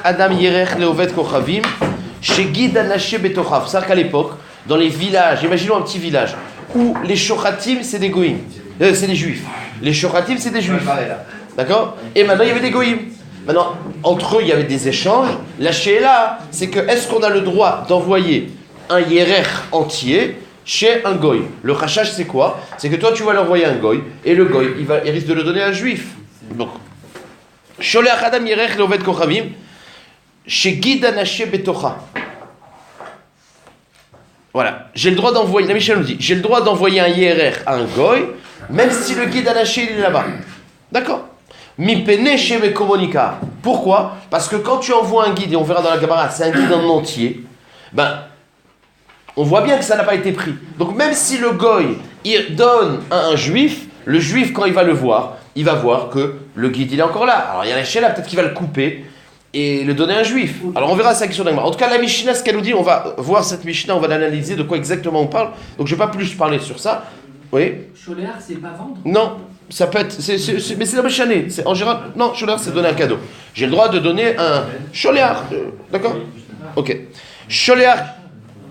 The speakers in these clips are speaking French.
Adam Yerech Leovet Kochavim, chez Guide Anaché Betochav. C'est-à-dire qu'à l'époque, dans les villages, imaginons un petit village, où les Shochatim, c'est des Goïms, c'est des Juifs. Les Shochatim, c'est des Juifs. D'accord? Et maintenant, il y avait des Goïms. Maintenant, entre eux, il y avait des échanges. La Sheila, c'est que est-ce qu'on a le droit d'envoyer un Yerech entier chez un Goï? Le Chachash, c'est quoi? C'est que toi, tu vas l'envoyer à un Goï, et le Goï, il risque de le donner à un Juif. Donc, Sholeach Adam Yerech Leovet Kochavim, chez Guide Anaché Betocha. Voilà, j'ai le droit d'envoyer, la Mishnah nous dit, j'ai le droit d'envoyer un Yerech à un Goï, même si le Guide Anaché il est là-bas. D'accord? Mipene Sheve Komonika. Pourquoi? Parce que quand tu envoies un guide, et on verra dans la Gemara, c'est un guide en entier, ben, on voit bien que ça n'a pas été pris. Donc même si le Goï, il donne à un Juif, le Juif, quand il va le voir, il va voir que le guide, il est encore là. Alors il y a la Sheila, peut-être qu'il va le couper et le donner à un Juif. Alors on verra ça question d'Agmara. En tout cas, la Mishnah, ce qu'elle nous dit, on va voir cette Mishnah, on va l'analyser, de quoi exactement on parle. Donc je ne vais pas plus parler sur ça. Oui. Choléar, c'est pas vendre? Non, ça peut être, mais c'est la Béchané. En général, non, Choléar, c'est donner un cadeau. J'ai le droit de donner un Choléar, d'accord? Ok. Choléar,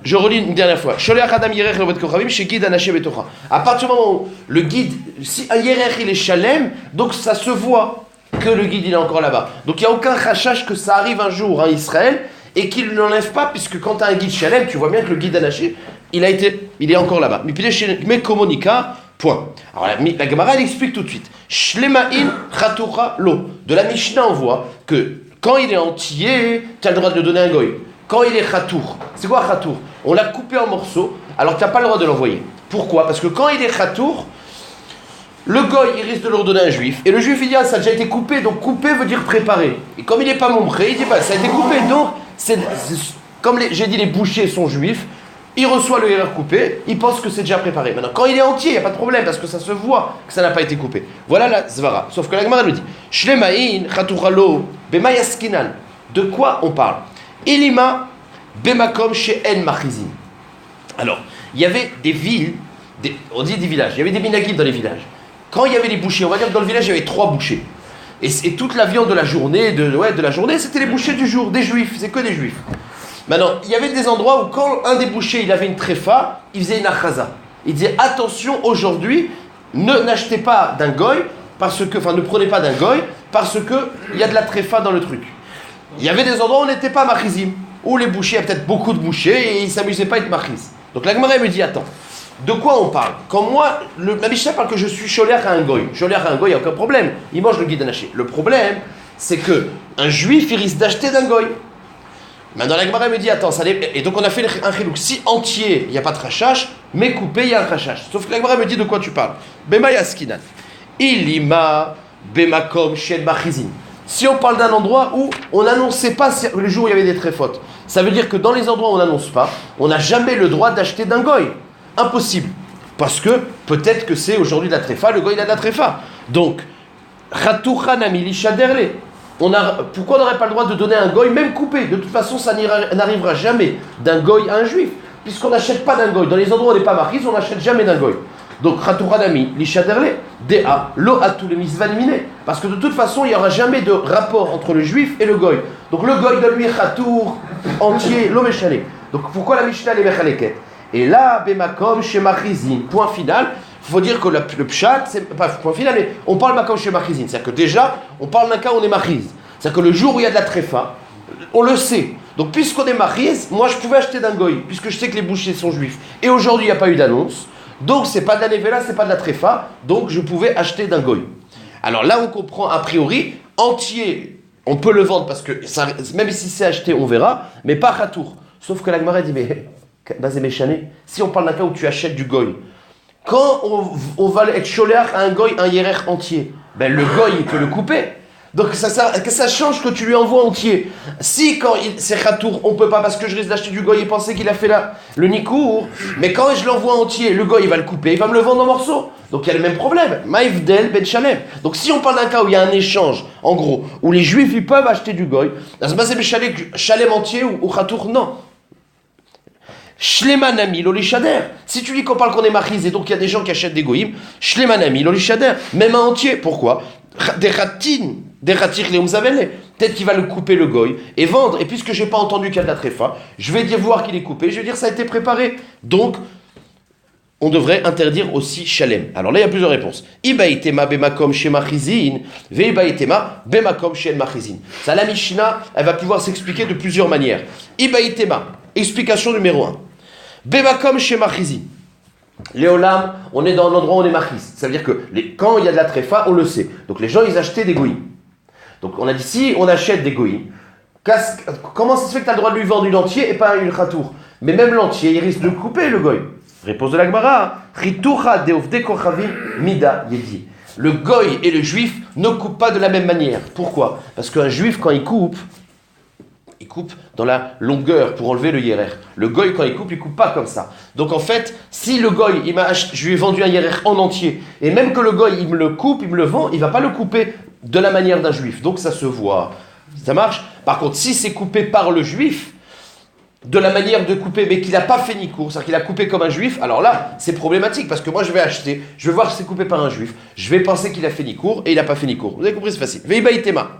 je relis une dernière fois. Choléar Adam Yerech Leovet Kochavim chez Guide Anaché Betocha. À partir du moment où le guide, si un Yerech il est Shalem, donc ça se voit que le guide il est encore là-bas. Donc il n'y a aucun rachage que ça arrive un jour en Israël et qu'il ne l'enlève pas, puisque quand tu as un guide Shalem, tu vois bien que le guide Anaché, il est encore là-bas. Mais Komonika, point. Alors la Gemara elle explique tout de suite. Shlemain Chatoura Lo. De la Mishnah on voit que quand il est entier, tu as le droit de le donner à un goy. Quand il est Chatour, c'est quoi Chatour? On l'a coupé en morceaux, alors tu n'as pas le droit de l'envoyer. Pourquoi? Parce que quand il est Chatour, le goy il risque de le redonner à un juif, et le juif il dit ah, ça a déjà été coupé, donc coupé veut dire préparé. Et comme il n'est pas mombré, il dit bah ça a été coupé, donc c'est comme j'ai dit les bouchers sont juifs, il reçoit le erreur coupé, il pense que c'est déjà préparé. Maintenant quand il est entier, il n'y a pas de problème, parce que ça se voit que ça n'a pas été coupé. Voilà la zvara. Sauf que la Gemara nous dit Shlemain Chatouralo Bema Yaskinan. De quoi on parle? Elima Bemakom chez En Machizim. Alors, il y avait des villes, on dit des villages, il y avait des minagim dans les villages. Quand il y avait les bouchers, on va dire que dans le village il y avait 3 bouchers. Et toute la viande de la journée, de la journée, c'était les bouchers du jour, des juifs, c'est que des juifs. Maintenant, il y avait des endroits où quand un des bouchers il avait une tréfa, il faisait une achaza. Il disait attention aujourd'hui, n'achetez pas d'un goy, ne prenez pas d'un goy, parce que il y a de la tréfa dans le truc. Il y avait des endroits où on n'était pas machizim, où les bouchers, il y a peut-être beaucoup de bouchers et ils ne s'amusaient pas à être machiz. Donc la Gemara me dit attends, de quoi on parle? Quand moi, la Mishnah parle que je suis choléach à un goy. Choléach à un goy, il n'y a aucun problème. Il mange le guide anaché. Le problème, c'est qu'un juif, il risque d'acheter d'un goy. Maintenant la Gemara me dit attends, et donc on a fait un chilouk. Si entier, il n'y a pas de rachash, mais coupé, il y a un rachash. Sauf que la Gemara me dit de quoi tu parles. Bema yaskinan. Ilima bemakom shed machizin. Si on parle d'un endroit où on n'annonçait pas le jour où il y avait des tréfotes, ça veut dire que dans les endroits où on n'annonce pas, on n'a jamais le droit d'acheter d'un goy. Impossible. Parce que peut-être que c'est aujourd'hui de la tréfa, le goy il a de la tréfa. Donc, pourquoi on n'aurait pas le droit de donner un goy, même coupé? De toute façon, ça n'arrivera jamais d'un goy à un juif, puisqu'on n'achète pas d'un goy. Dans les endroits où on n'est pas mariés, on n'achète jamais d'un goy. Donc, Khaturanami, Lishaderle, Dea, Lo Atou le Misvanmine. Parce que de toute façon, il n'y aura jamais de rapport entre le juif et le goy. Donc, le goy donne lui Khatour entier, Lo Meshale. Donc, pourquoi la Mishnah les Mechaleket? Et là, Bemakom chez Machizin. Point final, il faut dire que le Pshat, c'est pas point final, mais on parle Makom chez Machizin. C'est-à-dire que déjà, on parle d'un cas où on est Machiz. C'est-à-dire que le jour où il y a de la tréfa, on le sait. Donc, puisqu'on est Machiz, moi je pouvais acheter d'un goy, puisque je sais que les bouchers sont juifs. Et aujourd'hui, il n'y a pas eu d'annonce. Donc, c'est pas de la Nevela, c'est pas de la tréfa. Donc, je pouvais acheter d'un goy. Alors là, on comprend a priori, entier, on peut le vendre parce que ça, même si c'est acheté, on verra, mais pas Khatour. Sauf que la Gemara dit, mais Bazé Méchané, si on parle d'un cas où tu achètes du goy, quand on va être choléach à un goy, un yerech entier, ben le goy il peut le couper. Donc ça change que tu lui envoies entier. Si quand c'est Khatour, on peut pas parce que je risque d'acheter du goy et penser qu'il a fait le nikour, mais quand je l'envoie entier, le goy il va le couper, il va me le vendre en morceaux. Donc il y a le même problème. Maïvdel ben Shalem. Donc si on parle d'un cas où il y a un échange, en gros, où les juifs ils peuvent acheter du goy, Shalem entier ou Khatour, non. Shlemanami lolishader. Si tu dis qu'on parle qu'on est machiz et donc il y a des gens qui achètent des goïms, Shlemanami lolishader. Même un entier. Pourquoi? Des ratines, des ratir les umzavele. Peut-être qu'il va le couper le goy et vendre. Et puisque je n'ai pas entendu qu'il y a de la tréfa, je vais dire voir qu'il est coupé. Je vais dire ça a été préparé. Donc, on devrait interdire aussi shalem. Alors là, il y a plusieurs réponses. Ibaïtema bemakom shemachizin, veibaïtema bemakom shelmachizin. Ça, la Mishnah, elle va pouvoir s'expliquer de plusieurs manières. Ibaïtema, explication numéro 1. Bemakom shemachizin. Léolam, on est dans l'endroit où on est marquis. Ça veut dire que quand il y a de la tréfa, on le sait. Donc les gens, ils achetaient des goïs. Donc on a dit, si on achète des goïs, comment ça se fait que tu as le droit de lui vendre une entier et pas une khatour? Mais même l'entier, il risque de couper le goï. Réponse de la Gemara, mida yedi. Le goy et le juif ne coupent pas de la même manière. Pourquoi? Parce qu'un juif, quand il coupe dans la longueur pour enlever le yérer. Le goy, quand il coupe pas comme ça. Donc en fait, si le goy, je lui ai vendu un yérer en entier, et même que le goy, il me le coupe, il me le vend, il va pas le couper de la manière d'un juif. Donc ça se voit. Ça marche? Par contre, si c'est coupé par le juif, de la manière de couper, mais qu'il n'a pas fait Nikour, c'est-à-dire qu'il a coupé comme un juif, alors là, c'est problématique, parce que moi, je vais acheter, je vais voir si c'est coupé par un juif, je vais penser qu'il a fait Nikour, et il n'a pas fait Nikour. Vous avez compris, c'est facile. Veibaïtema.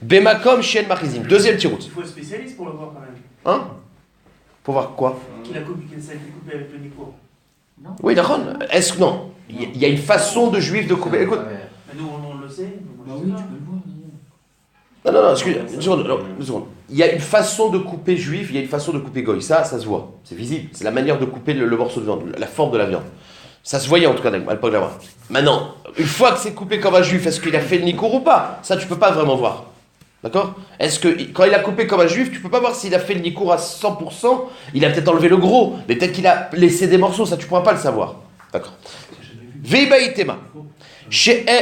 Bemakom shen machizim. Deuxième tirout. Il faut être spécialiste pour le voir quand même. Hein? Pour voir quoi? Qu'il a coupé, qu'il a été coupé avec le Nikour. Non. Oui, d'accord. Est-ce que non? Il y a une façon de juif de couper. Écoute. Mais nous, on le sait. Bah oui, tu peux le voir. Non, excusez-moi, une seconde. Il y a une façon de couper juif, il y a une façon de couper goy. Ça se voit, c'est visible. C'est la manière de couper le morceau de viande, la forme de la viande. Ça se voyait en tout cas à l'époque de la voir. Maintenant, une fois que c'est coupé comme un juif, est-ce qu'il a fait le nikour ou pas? Ça, tu peux pas vraiment voir. D'accord? Est-ce que quand il a coupé comme un juif, tu peux pas voir s'il a fait le nikour à 100%? Il a peut-être enlevé le gros, mais peut-être qu'il a laissé des morceaux, ça tu pourras pas le savoir. D'accord? Veibaïtema.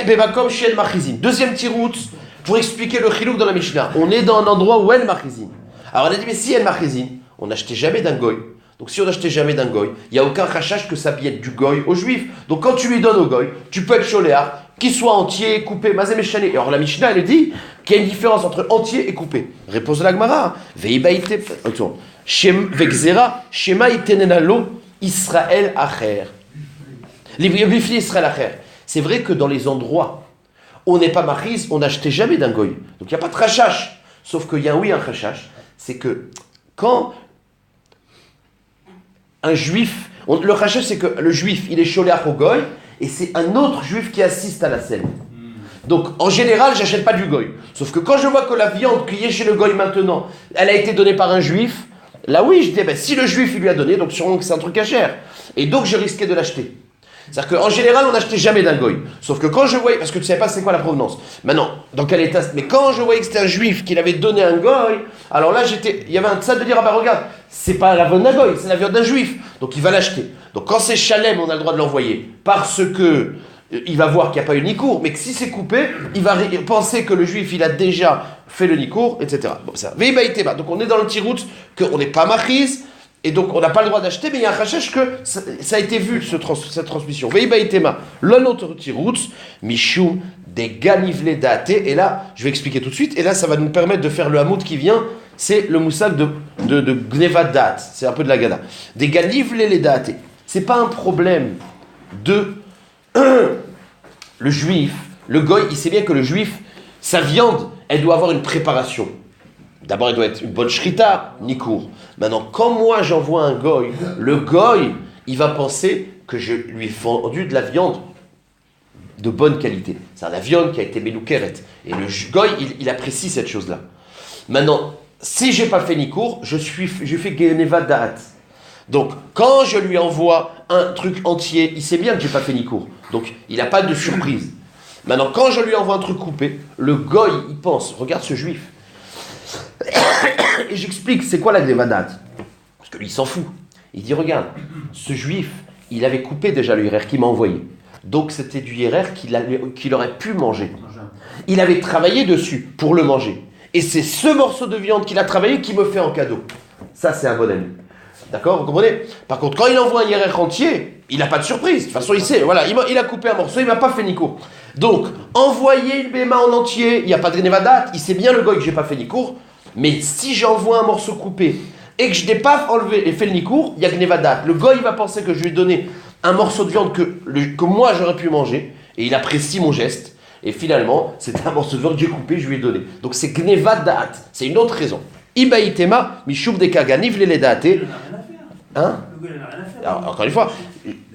Bebakom shen machizin. Deuxième tiroute. Pour expliquer le chilouk dans la Mishnah, on est dans un endroit où elle machizin. Alors on a dit, mais si elle machizin, on n'achetait jamais d'un goy. Donc si on n'achetait jamais d'un goy, il n'y a aucun rachage que ça vienne du goy au juif. Donc quand tu lui donnes au goy, tu peux être choléar, qu'il soit entier, coupé, mazé méchané. Alors la Mishnah, elle dit qu'il y a une différence entre entier et coupé. Réponse de la Gemara. Veibaïte, vexera, shema itenenalo, Israël acher. L'ifli Israël acher. C'est vrai que dans les endroits on n'est pas machiz, on n'achetait jamais d'un goy. Donc il n'y a pas de rachash. Sauf qu'il y a un rachash, c'est que quand un juif, le rachash c'est que le juif, il est choléach au goy, et c'est un autre juif qui assiste à la scène. Donc en général, j'achète pas du goy. Sauf que quand je vois que la viande qui est chez le goy maintenant, elle a été donnée par un juif, là oui, je dis, si le juif il lui a donné, donc sûrement que c'est un truc cachère. Et donc je risquais de l'acheter. C'est-à-dire qu'en général, on n'achetait jamais d'un goy. Sauf que quand je voyais, parce que tu ne savais pas c'est quoi la provenance. Maintenant, dans quel état, mais quand je voyais que c'était un juif qui l'avait donné un goy, alors là, il y avait un tzad de dire, regarde, c'est pas la viande d'un goy, c'est la viande d'un juif. Donc il va l'acheter. Donc quand c'est shalem, on a le droit de l'envoyer. Parce que il va voir qu'il n'y a pas eu nikour, mais que si c'est coupé, il va penser que le juif, il a déjà fait le nikour, etc. Bon, ça. Donc on est dans le petit route, qu'on n'est pas machiz. Et donc, on n'a pas le droit d'acheter, mais il y a un rachach que ça a été vu, cette transmission. Veibaïtema, l'autre tirout, Mishum, des ganivle date. Et là, je vais expliquer tout de suite, et là, ça va nous permettre de faire le hamoud qui vient, c'est le moussal de gneva date. C'est un peu de la gada. Des ganivle les date. C'est pas un problème de le juif, le goy, il sait bien que le juif, sa viande, elle doit avoir une préparation. D'abord, il doit être une bonne shrita, nikour. Maintenant, quand moi j'envoie un goy, le goy, il va penser que je lui ai vendu de la viande de bonne qualité. C'est la viande qui a été meloukeret. Et le goy, il apprécie cette chose-là. Maintenant, si j'ai pas fait nikour, je fais geneva da'at. Donc, quand je lui envoie un truc entier, il sait bien que j'ai pas fait nikour. Donc, il n'a pas de surprise. Maintenant, quand je lui envoie un truc coupé, le goy, il pense, regarde ce juif. Et j'explique, c'est quoi la gnevadat? Parce que lui, il s'en fout. Il dit, regarde, ce juif, il avait coupé déjà le hirer qu'il m'a envoyé. Donc c'était du hirer qu'il aurait pu manger. Il avait travaillé dessus pour le manger. Et c'est ce morceau de viande qu'il a travaillé qui me fait en cadeau. Ça, c'est un bon ami. D'accord? Vous comprenez? Par contre, quand il envoie un hirer entier, il n'a pas de surprise. De toute façon, il sait, voilà, il a coupé un morceau, il ne m'a pas fait nikour. Donc, envoyer une béma en entier, il n'y a pas de gnevadat, il sait bien le goy que je n'ai pas fait nikour. Mais si j'envoie un morceau coupé et que je n'ai pas enlevé et fait le nikour, il y a gnevadat. Le goy va penser que je lui ai donné un morceau de viande que moi j'aurais pu manger et il apprécie mon geste. Et finalement, c'était un morceau de viande que j'ai coupé, je lui ai donné. Donc c'est Gnevat Da'at. C'est une autre raison. Ibaïtema, Mishub de Kaganiv, les Da'ate. Le gars, il n'a rien à faire. Hein? Le gars, il n'a rien à faire. Alors, encore une fois,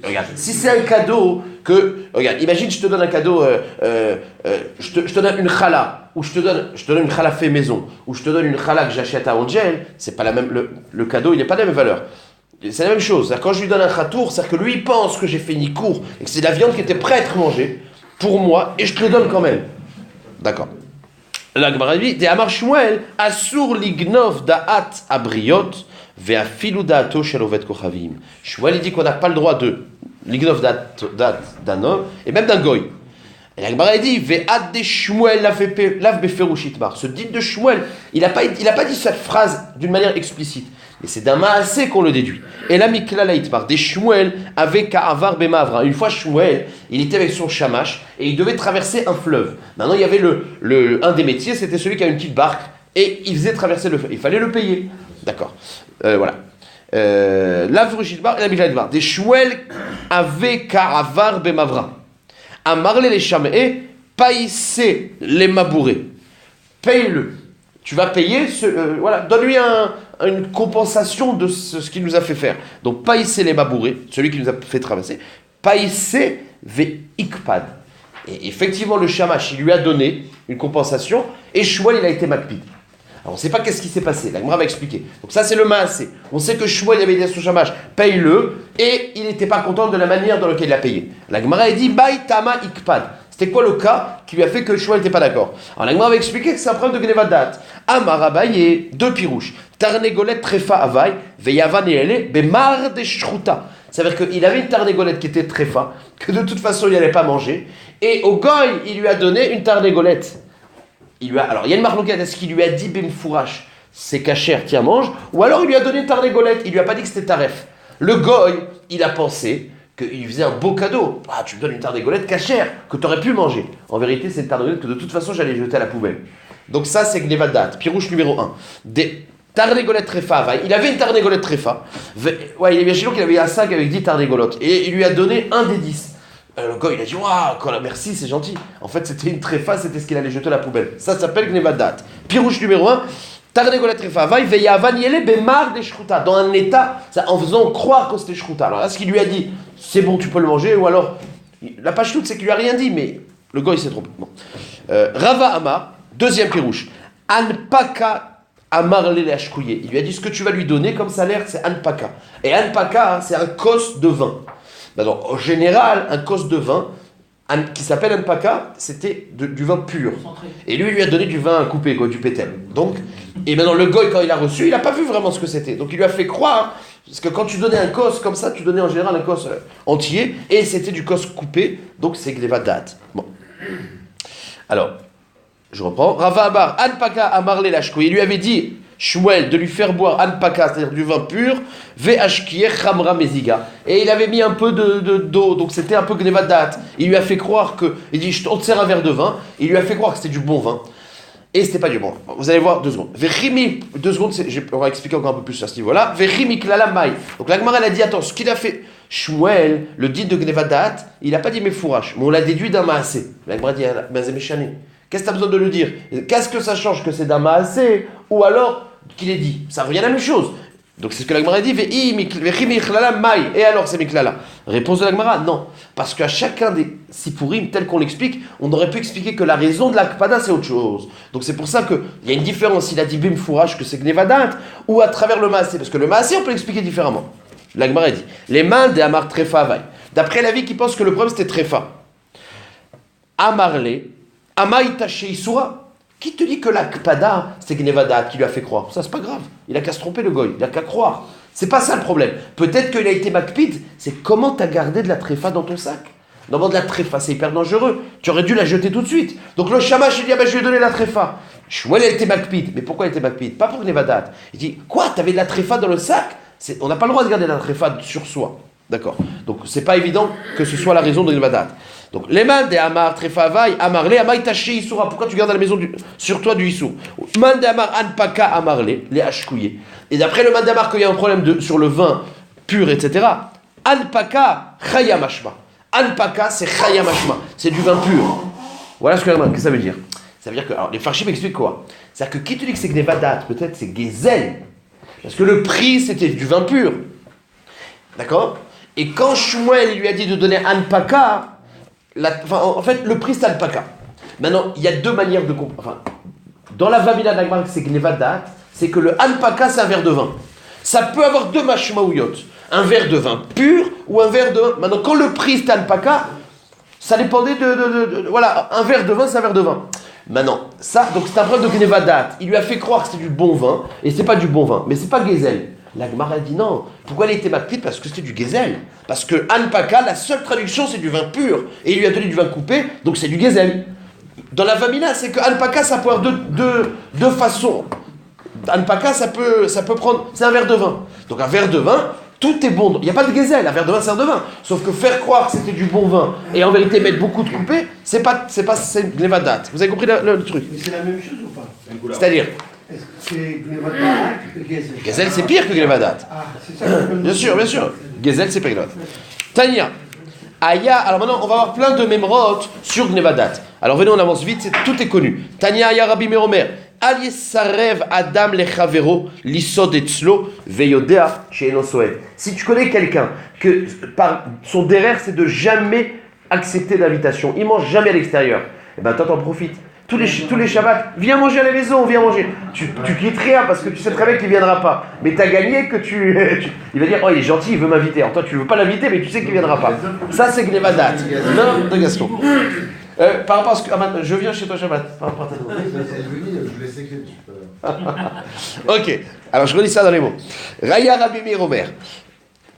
regarde, si c'est un cadeau que. Regarde, imagine, je te donne un cadeau, je te donne une challah, ou je te donne une challah fait maison, ou je te donne une challah que j'achète à Angel, c'est pas la même. Le cadeau, il n'est pas de la même valeur. C'est la même chose. C'est-à-dire, quand je lui donne un khatour, c'est-à-dire que lui, il pense que j'ai fait Nikour, et que c'est de la viande qui était prête à être mangée pour moi, et je te le donne quand même. D'accord. La Gemara dit, de Amar Shmuel, Asur lignov da'at abriot, ve'afilu da'ato shel oved kochavim. Shmuel, il dit qu'on n'a pas le droit de lignov da'at d'un homme, et même d'un goy. Et la Gemara dit, ve'at de Shmuel lav beferush itmar. Ce dit de Shmuel, il n'a pas dit cette phrase d'une manière explicite. Et c'est d'un Maasé qu'on le déduit. Et là, Mikla Laïtmar, des Shmuel avec Ka'avar Bemavra. Une fois, Shmuel, il était avec son shamash et il devait traverser un fleuve. Maintenant, il y avait un des métiers, c'était celui qui a une petite barque et il faisait traverser le fleuve. Il fallait le payer. D'accord. Voilà. La Vrujitbar et la Mikla Laïtmar. Des Shmuel avec Ka'avar Bemavra. Amarle les Shame'e, païssé les Mabouré. Paye-le. Tu vas payer, voilà, donne-lui une compensation de ce qu'il nous a fait faire. Donc, païssé les mabourés, celui qui nous a fait traverser, païssé ve ikpad. Et effectivement, le shamash, il lui a donné une compensation, et Shmuel, il a été makpid. Alors, on ne sait pas qu'est-ce qui s'est passé, la Gemara va expliquer. Donc, ça, c'est le maasé. On sait que Shmuel, il avait dit à son shamash, paye-le, et il n'était pas content de la manière dans laquelle il a payé. La Gemara, elle dit, baï tama ikpad. C'était quoi le cas qui lui a fait que Shmuel n'était pas d'accord? Alors, la Gemara va expliquer que c'est un problème de Gnevat Da'at. Amar Abaye, deux pirouches. Tarnégolet trefa avai, veyavan ele, bemar de shruta. C'est-à-dire qu'il avait une tarnégolette qui était trefa, que de toute façon il n'allait pas manger, et au goy, il lui a donné une tarnégolette. Alors il y a une marloquette, est-ce qu'il lui a dit bemfourash, c'est cachère, tiens mange, ou alors il lui a donné une tarnégolette, il lui a pas dit que c'était taref. Le goy, il a pensé qu'il faisait un beau cadeau. Ah, tu me donnes une tarnégolette cachère, que tu aurais pu manger. En vérité, c'est une tarnégolette que de toute façon j'allais jeter à la poubelle. Donc ça, c'est Gnevat Da'at. Pirouche numéro 1. Des tarnégolette tréfa. Il avait une tarnégolette tréfa. Ouais, imaginons qu'il avait un sac avec 10 tarnégolotes. Et il lui a donné un des 10. Le gars, il a dit, waouh, merci, c'est gentil. En fait, c'était une tréfa, c'était ce qu'il allait jeter à la poubelle. Ça s'appelle Gnevat Da'at. Pirouche numéro 1. Tarnégolette tréfa. Veya vaniele bemar de shruta. Dans un état, en faisant croire que c'était shruta. Alors là, ce qu'il lui a dit, c'est bon, tu peux le manger, ou alors, la page toute, c'est qu'il lui a rien dit, mais le gars, il s'est trompé. Bon. Rava Amar. Deuxième pirouche, Anpaka Amarle Lashkouye. Il lui a dit ce que tu vas lui donner comme salaire, c'est Anpaka. Et Anpaka, c'est un kos de vin. Alors, en général, un kos de vin qui s'appelle Anpaka, c'était du vin pur. Et lui, il lui a donné du vin coupé, quoi, du pétel. Donc, et maintenant, le goy, quand il a reçu, il n'a pas vu vraiment ce que c'était. Donc, il lui a fait croire, parce que quand tu donnais un kos comme ça, tu donnais en général un kos entier, et c'était du kos coupé, donc c'est Gnevat Da'at. Bon. Alors, je reprends. Rava Amar, Anpaka Amarle Lashkouye. Il lui avait dit, Shmuel, de lui faire boire Anpaka, c'est-à-dire du vin pur, Ve'ashkiye Chamra Meziga. Et il avait mis un peu d'eau, donc c'était un peu Gnevat Da'at. Il lui a fait croire que, il dit, on te sert un verre de vin. Il lui a fait croire que c'était du bon vin. Et c'était pas du bon vin. Vous allez voir 2 secondes. Ve'chimi, 2 secondes, on va expliquer encore un peu plus à ce niveau-là. Ve'chimi klala mai. Donc la Gemara, elle a dit, attends, ce qu'il a fait, Shmuel, le dit de Gnevat Da'at, il n'a pas dit mes fourrages, mais on l'a déduit d'un maasé. La Gemara dit, mais méchané. Qu'est-ce que tu as besoin de le dire? Qu'est-ce que ça change que c'est d'un maasé ou alors qu'il est dit? Ça revient à la même chose. Donc c'est ce que la Gemara dit. Et alors c'est Miklala. Réponse de la Gemara, non. Parce qu'à chacun des Sipurim, tel qu'on l'explique, on aurait pu expliquer que la raison de l'Akpada c'est autre chose. Donc c'est pour ça qu'il y a une différence. Il a dit Bim Fourach que c'est Gnevat Da'at ou à travers le maasé. Parce que le maasé on peut l'expliquer différemment. La Gemara dit les mains des Amar Trefa Avaï. D'après la vie qui pense que le problème c'était Trefa. Amarle. Amaïta Sheisura, qui te dit que l'Akpada, c'est Gnevat Da'at qui lui a fait croire? Ça, c'est pas grave. Il a qu'à se tromper, le goy. Il a qu'à croire. C'est pas ça le problème. Peut-être qu'il a été makpid. C'est comment t'as gardé de la tréfa dans ton sac? Normalement, de la tréfa, c'est hyper dangereux. Tu aurais dû la jeter tout de suite. Donc le shamash, il dit, je lui ai donné la tréfa. Shmuel, elle était makpid. Mais pourquoi elle était makpid? Pas pour Gnevat Da'at. Il dit, quoi? T'avais de la tréfa dans le sac? On n'a pas le droit de garder la tréfa sur soi. D'accord. Donc, c'est pas évident que ce soit la raison de Gnevat Da'at. Donc, les mains des Amar, Trefavai, Amarle, Amai Taché Issoura. Pourquoi tu gardes à la maison sur toi du Issour? Man de Amar, Anpaka, Amarle, les Hachkouye. Et d'après le man d'Amar, qu'il y a un problème sur le vin pur, etc., Anpaka, Chayamashma. Anpaka, c'est Chayamashma. C'est du vin pur. Voilà ce que ça veut dire. Ça veut dire que, alors, les Farshim expliquent quoi? C'est-à-dire que qui te dit que c'est Gnevadat, peut-être c'est Gezel. Parce que le prix, c'était du vin pur. D'accord? Et quand Shmuel lui a dit de donner Anpaka, en fait, le prix, c'est Anpaka. Maintenant, il y a deux manières de comprendre. Enfin, dans la Vamina d'Agmar, c'est Gnevadat, c'est que le Anpaka, c'est un verre de vin. Ça peut avoir deux mashmaouyot. Un verre de vin pur ou un verre de vin. Maintenant, quand le prix, c'est Anpaka, ça dépendait voilà, un verre de vin, c'est un verre de vin. Maintenant, ça, donc c'est un preuve de Gnevadat. Il lui a fait croire que c'était du bon vin, et c'est pas du bon vin, mais c'est pas Gezel. La Gemara dit non. Pourquoi elle était makpid? Parce que c'était du Gezel. Parce que Anpaka, la seule traduction, c'est du vin pur. Et il lui a donné du vin coupé, donc c'est du Gezel. Dans la Vamina, c'est que Anpaka, ça peut avoir deux façons. Anpaka, ça peut prendre, c'est un verre de vin. Donc un verre de vin, tout est bon. Il n'y a pas de Gezel, un verre de vin, c'est un de vin. Sauf que faire croire que c'était du bon vin, et en vérité mettre beaucoup de coupé, c'est Gnevadat. Vous avez compris le truc? Mais c'est la même chose ou pas? C'est-à-dire Est-ce que c'est Gnevadat que Gezel? Gezel, c'est pire que Gnevadat. Ah, c'est ça que Bien sûr. Gezel, c'est pire que Gnevadat. Tania. Aya, alors maintenant, on va avoir plein de mémorotes sur Gnevadat. Alors venez, on avance vite, tout est connu. Tania, Aya, Rabbi Meromer. Al yesarev Adam lechavero lisod etzlo veyodea she'eno soed. Si tu connais quelqu'un que par son derrière c'est de jamais accepter d'invitation, il mange jamais à l'extérieur, et ben toi t'en profites. Tous les Shabbats, viens manger à la maison, viens manger. Tu quittes rien parce que tu sais très bien qu'il ne viendra pas. Mais tu as gagné que il va dire, oh il est gentil, il veut m'inviter. Alors toi tu ne veux pas l'inviter, mais tu sais qu'il ne viendra pas. Ça c'est Gnevadat. Non, de Gaston. Par rapport à ce que... je viens chez toi Shabbat. Par rapport à ta demande. Je laisse écrire, tu peux... Ok, alors je relis ça dans les mots. Raya Rabbi Meir Omer.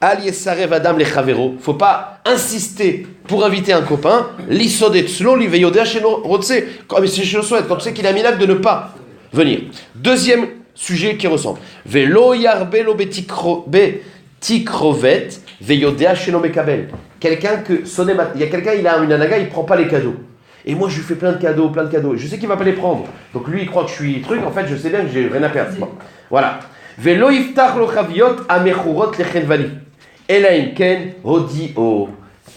Al yesarev Adam lechavero. Faut pas insister pour inviter un copain. L'isod etzlo li veyodea she'eno rotse. Comme si je le souhaite, comme c'est qu'il a minag de ne pas venir. Deuxième sujet qui ressemble. Velo yarbelo betikrovet veyodea she'eno mekabel. Quelqu'un que sonne, il y a quelqu'un, il a une anaga, il prend pas les cadeaux. Et moi je lui fais plein de cadeaux. Je sais qu'il va pas les prendre. Donc lui il croit que je suis truc. En fait je sais bien que j'ai rien à perdre. Bon. Voilà. Velo yiftach lo chaviot amechurot lechenvani. Elaïken Hodio.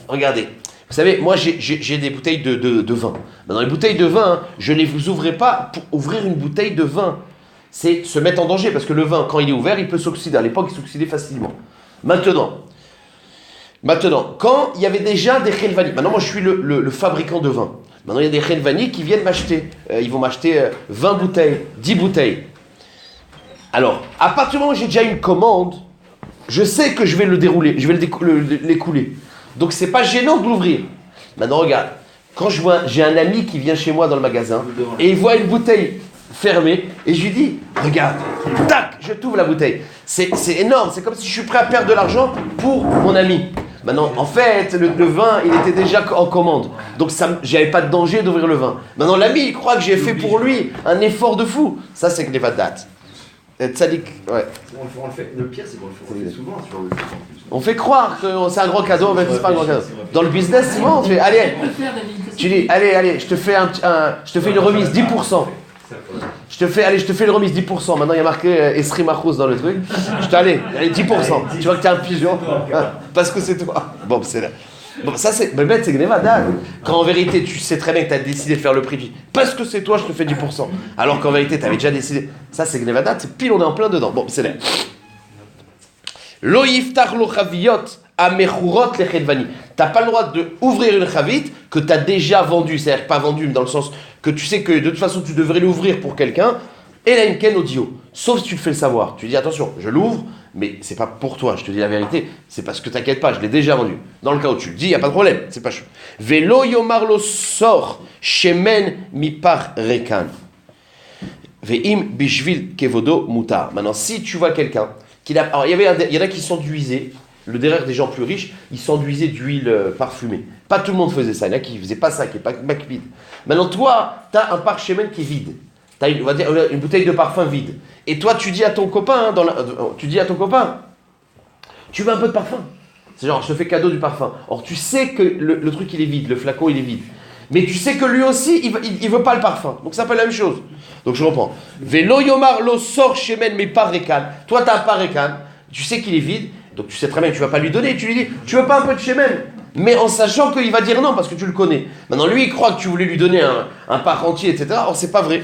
Regardez, vous savez, moi j'ai des bouteilles de vin. Dans les bouteilles de vin, je ne les ouvrais pas pour ouvrir une bouteille de vin. C'est se mettre en danger parce que le vin, quand il est ouvert, il peut s'oxyder. À l'époque, il s'oxydait facilement. Maintenant, quand il y avait déjà des Khenvani, maintenant moi je suis le fabricant de vin. Maintenant il y a des Khenvani qui viennent m'acheter. Ils vont m'acheter 20 bouteilles, 10 bouteilles. Alors, à partir du moment où j'ai déjà une commande, je sais que je vais le dérouler, je vais l'écouler. Donc c'est pas gênant de l'ouvrir. Maintenant regarde, quand j'ai un ami qui vient chez moi dans le magasin et il voit une bouteille fermée et je lui dis, regarde, tac, je t'ouvre la bouteille. C'est énorme, c'est comme si je suis prêt à perdre de l'argent pour mon ami. Maintenant, en fait, le vin, il était déjà en commande. Donc j'avais pas de danger d'ouvrir le vin. Maintenant l'ami, il croit que j'ai fait pour lui un effort de fou. Ça c'est Gnevadat. Tzadik, ouais. On le fait. Le pire, c'est qu'on le fait souvent sur le site en plus. On fait croire que c'est un gros cadeau, mais c'est pas un gros cadeau. Dans le business, c'est bon, on fait, allez, tu dis, allez, je te fais une remise 10%. Je te fais une remise 10%. Maintenant, il y a marqué Esri Mahous dans le truc. Allez, 10%. Tu vois que t'es un pigeon, parce que c'est toi. Bon, c'est là. Bon, ça c'est bête, c'est Gnevadat. Quand en vérité tu sais très bien que tu as décidé de faire le prix, parce que c'est toi, je te fais 10%. Alors qu'en vérité tu avais déjà décidé. Ça c'est Gnevadat, c'est pile, on est en plein dedans. Bon, c'est là. Lo yiftach lo chaviot amechurot lechenvani. T'as pas le droit d'ouvrir une chavite que tu as déjà vendue, c'est-à-dire pas vendue, mais dans le sens que tu sais que de toute façon tu devrais l'ouvrir pour quelqu'un. Et la imken audio. Sauf si tu te fais le savoir. Tu dis attention, je l'ouvre. Mais c'est pas pour toi, je te dis la vérité, c'est parce que t'inquiète pas, je l'ai déjà vendu. Dans le cas où tu le dis, il n'y a pas de problème, c'est pas chaud. Velo yomarlo sor shemen mipar rekan. Ve'im bishvil kevodo mutar. Maintenant, si tu vois quelqu'un qui a. Alors, il y en a qui s'enduisaient, le derrière des gens plus riches, ils s'enduisaient d'huile parfumée. Pas tout le monde faisait ça, il y en a qui faisaient pas ça, qui n'est pas makpid. Maintenant, toi, t'as un parchemin qui est vide. T'as on va dire, une bouteille de parfum vide. Et toi, tu dis à ton copain, tu veux un peu de parfum. C'est genre, je te fais cadeau du parfum. Or, tu sais que le truc, il est vide, le flacon, il est vide. Mais tu sais que lui aussi, il veut pas le parfum. Donc, ça fait la même chose. Donc, je reprends. Velo yomar lo sor shemen mais pas rekan. Toi, tu as un parekan. Tu sais qu'il est vide. Donc, tu sais très bien que tu vas pas lui donner. Tu lui dis, tu veux pas un peu de shemen? mais en sachant qu'il va dire non parce que tu le connais. Maintenant, lui, il croit que tu voulais lui donner un part entier, etc. Or, c'est pas vrai.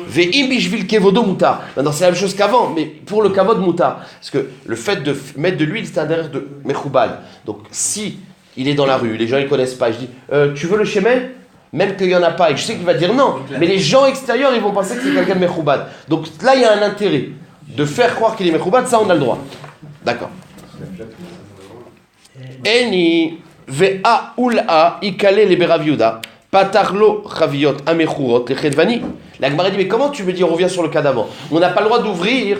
Ve'im bishvil kevodo mutar. Maintenant, c'est la même chose qu'avant, mais pour le kavod mutar. Parce que le fait de mettre de l'huile, c'est un derrière de mechoubal. Donc, si il est dans la rue, les gens ne connaissent pas, je dis tu veux le shemen? Même qu'il n'y en a pas, et je sais qu'il va dire non, mais les gens extérieurs, ils vont penser que c'est quelqu'un de mechoubal. Donc là, il y a un intérêt de faire croire qu'il est mechoubal, ça, on a le droit. D'accord. Eni ve'a ula ikale le beraviuda patarlo chaviot amechurot le chedvani. La Gemara dit mais comment tu veux dire on revient sur le cas d'avant? On n'a pas le droit d'ouvrir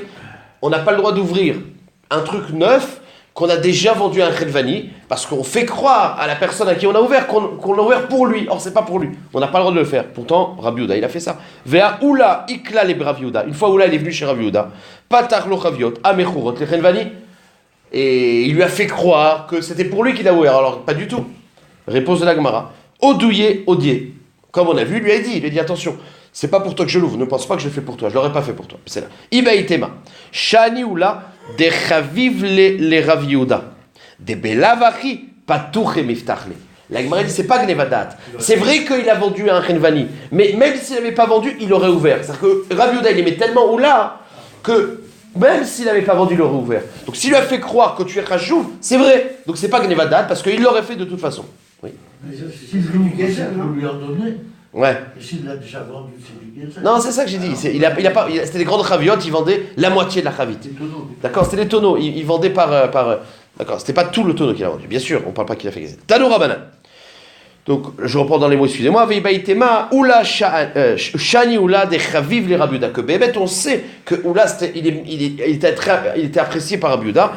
un truc neuf qu'on a déjà vendu à un chedvani parce qu'on fait croire à la personne à qui on a ouvert qu'on l'a ouvert pour lui. Or c'est pas pour lui. On n'a pas le droit de le faire. Pourtant Rabbi Yehuda il a fait ça. Ve'a ula ikla le beraviuda. Une fois Oula il est venu chez Rabbi Yehuda patarlo chaviot amechurot le chedvani. Et il lui a fait croire que c'était pour lui qu'il a ouvert. Alors, pas du tout. Réponse de la Gemara. Odouye, odier. Comme on a vu, il lui a dit attention, c'est pas pour toi que je l'ouvre, ne pense pas que je le fais pour toi, je l'aurais pas fait pour toi. C'est là. Ibaïtema. Shani oula, de chaviv le Rav Yehuda. De belavachi, patouche miftachle. La Gemara dit c'est pas Gnevadat. C'est vrai qu'il a vendu à un Renvani, mais même s'il n'avait pas vendu, il aurait ouvert. C'est-à-dire que Rav Yehuda, il aimait tellement oula que même s'il n'avait pas vendu, il aurait ouvert. Donc s'il lui a fait croire que tu es Khashouv, c'est vrai. Donc c'est pas Gnevadat parce qu'il l'aurait fait de toute façon. Oui. Mais s'il veut du Gezer, Vous lui en donnez. Ouais. Et s'il l'a déjà vendu, c'est du Gezer. Non, c'est ça que j'ai dit. C'était des grandes chaviotes, ils vendaient la moitié de la chavite. Des tonneaux. D'accord, c'était des tonneaux. Ils vendaient par. D'accord, c'était pas tout le tonneau qu'il a vendu. Bien sûr, on parle pas qu'il a fait Gezer. Tanou Rabanan. Donc, je reprends dans les mots, excusez-moi. Veibaïtema, Oula, Shani Oula, des Chaviv, les Rabbi Yehuda. Que Bébet, on sait que Oula, il était apprécié par Rabbi Yehuda.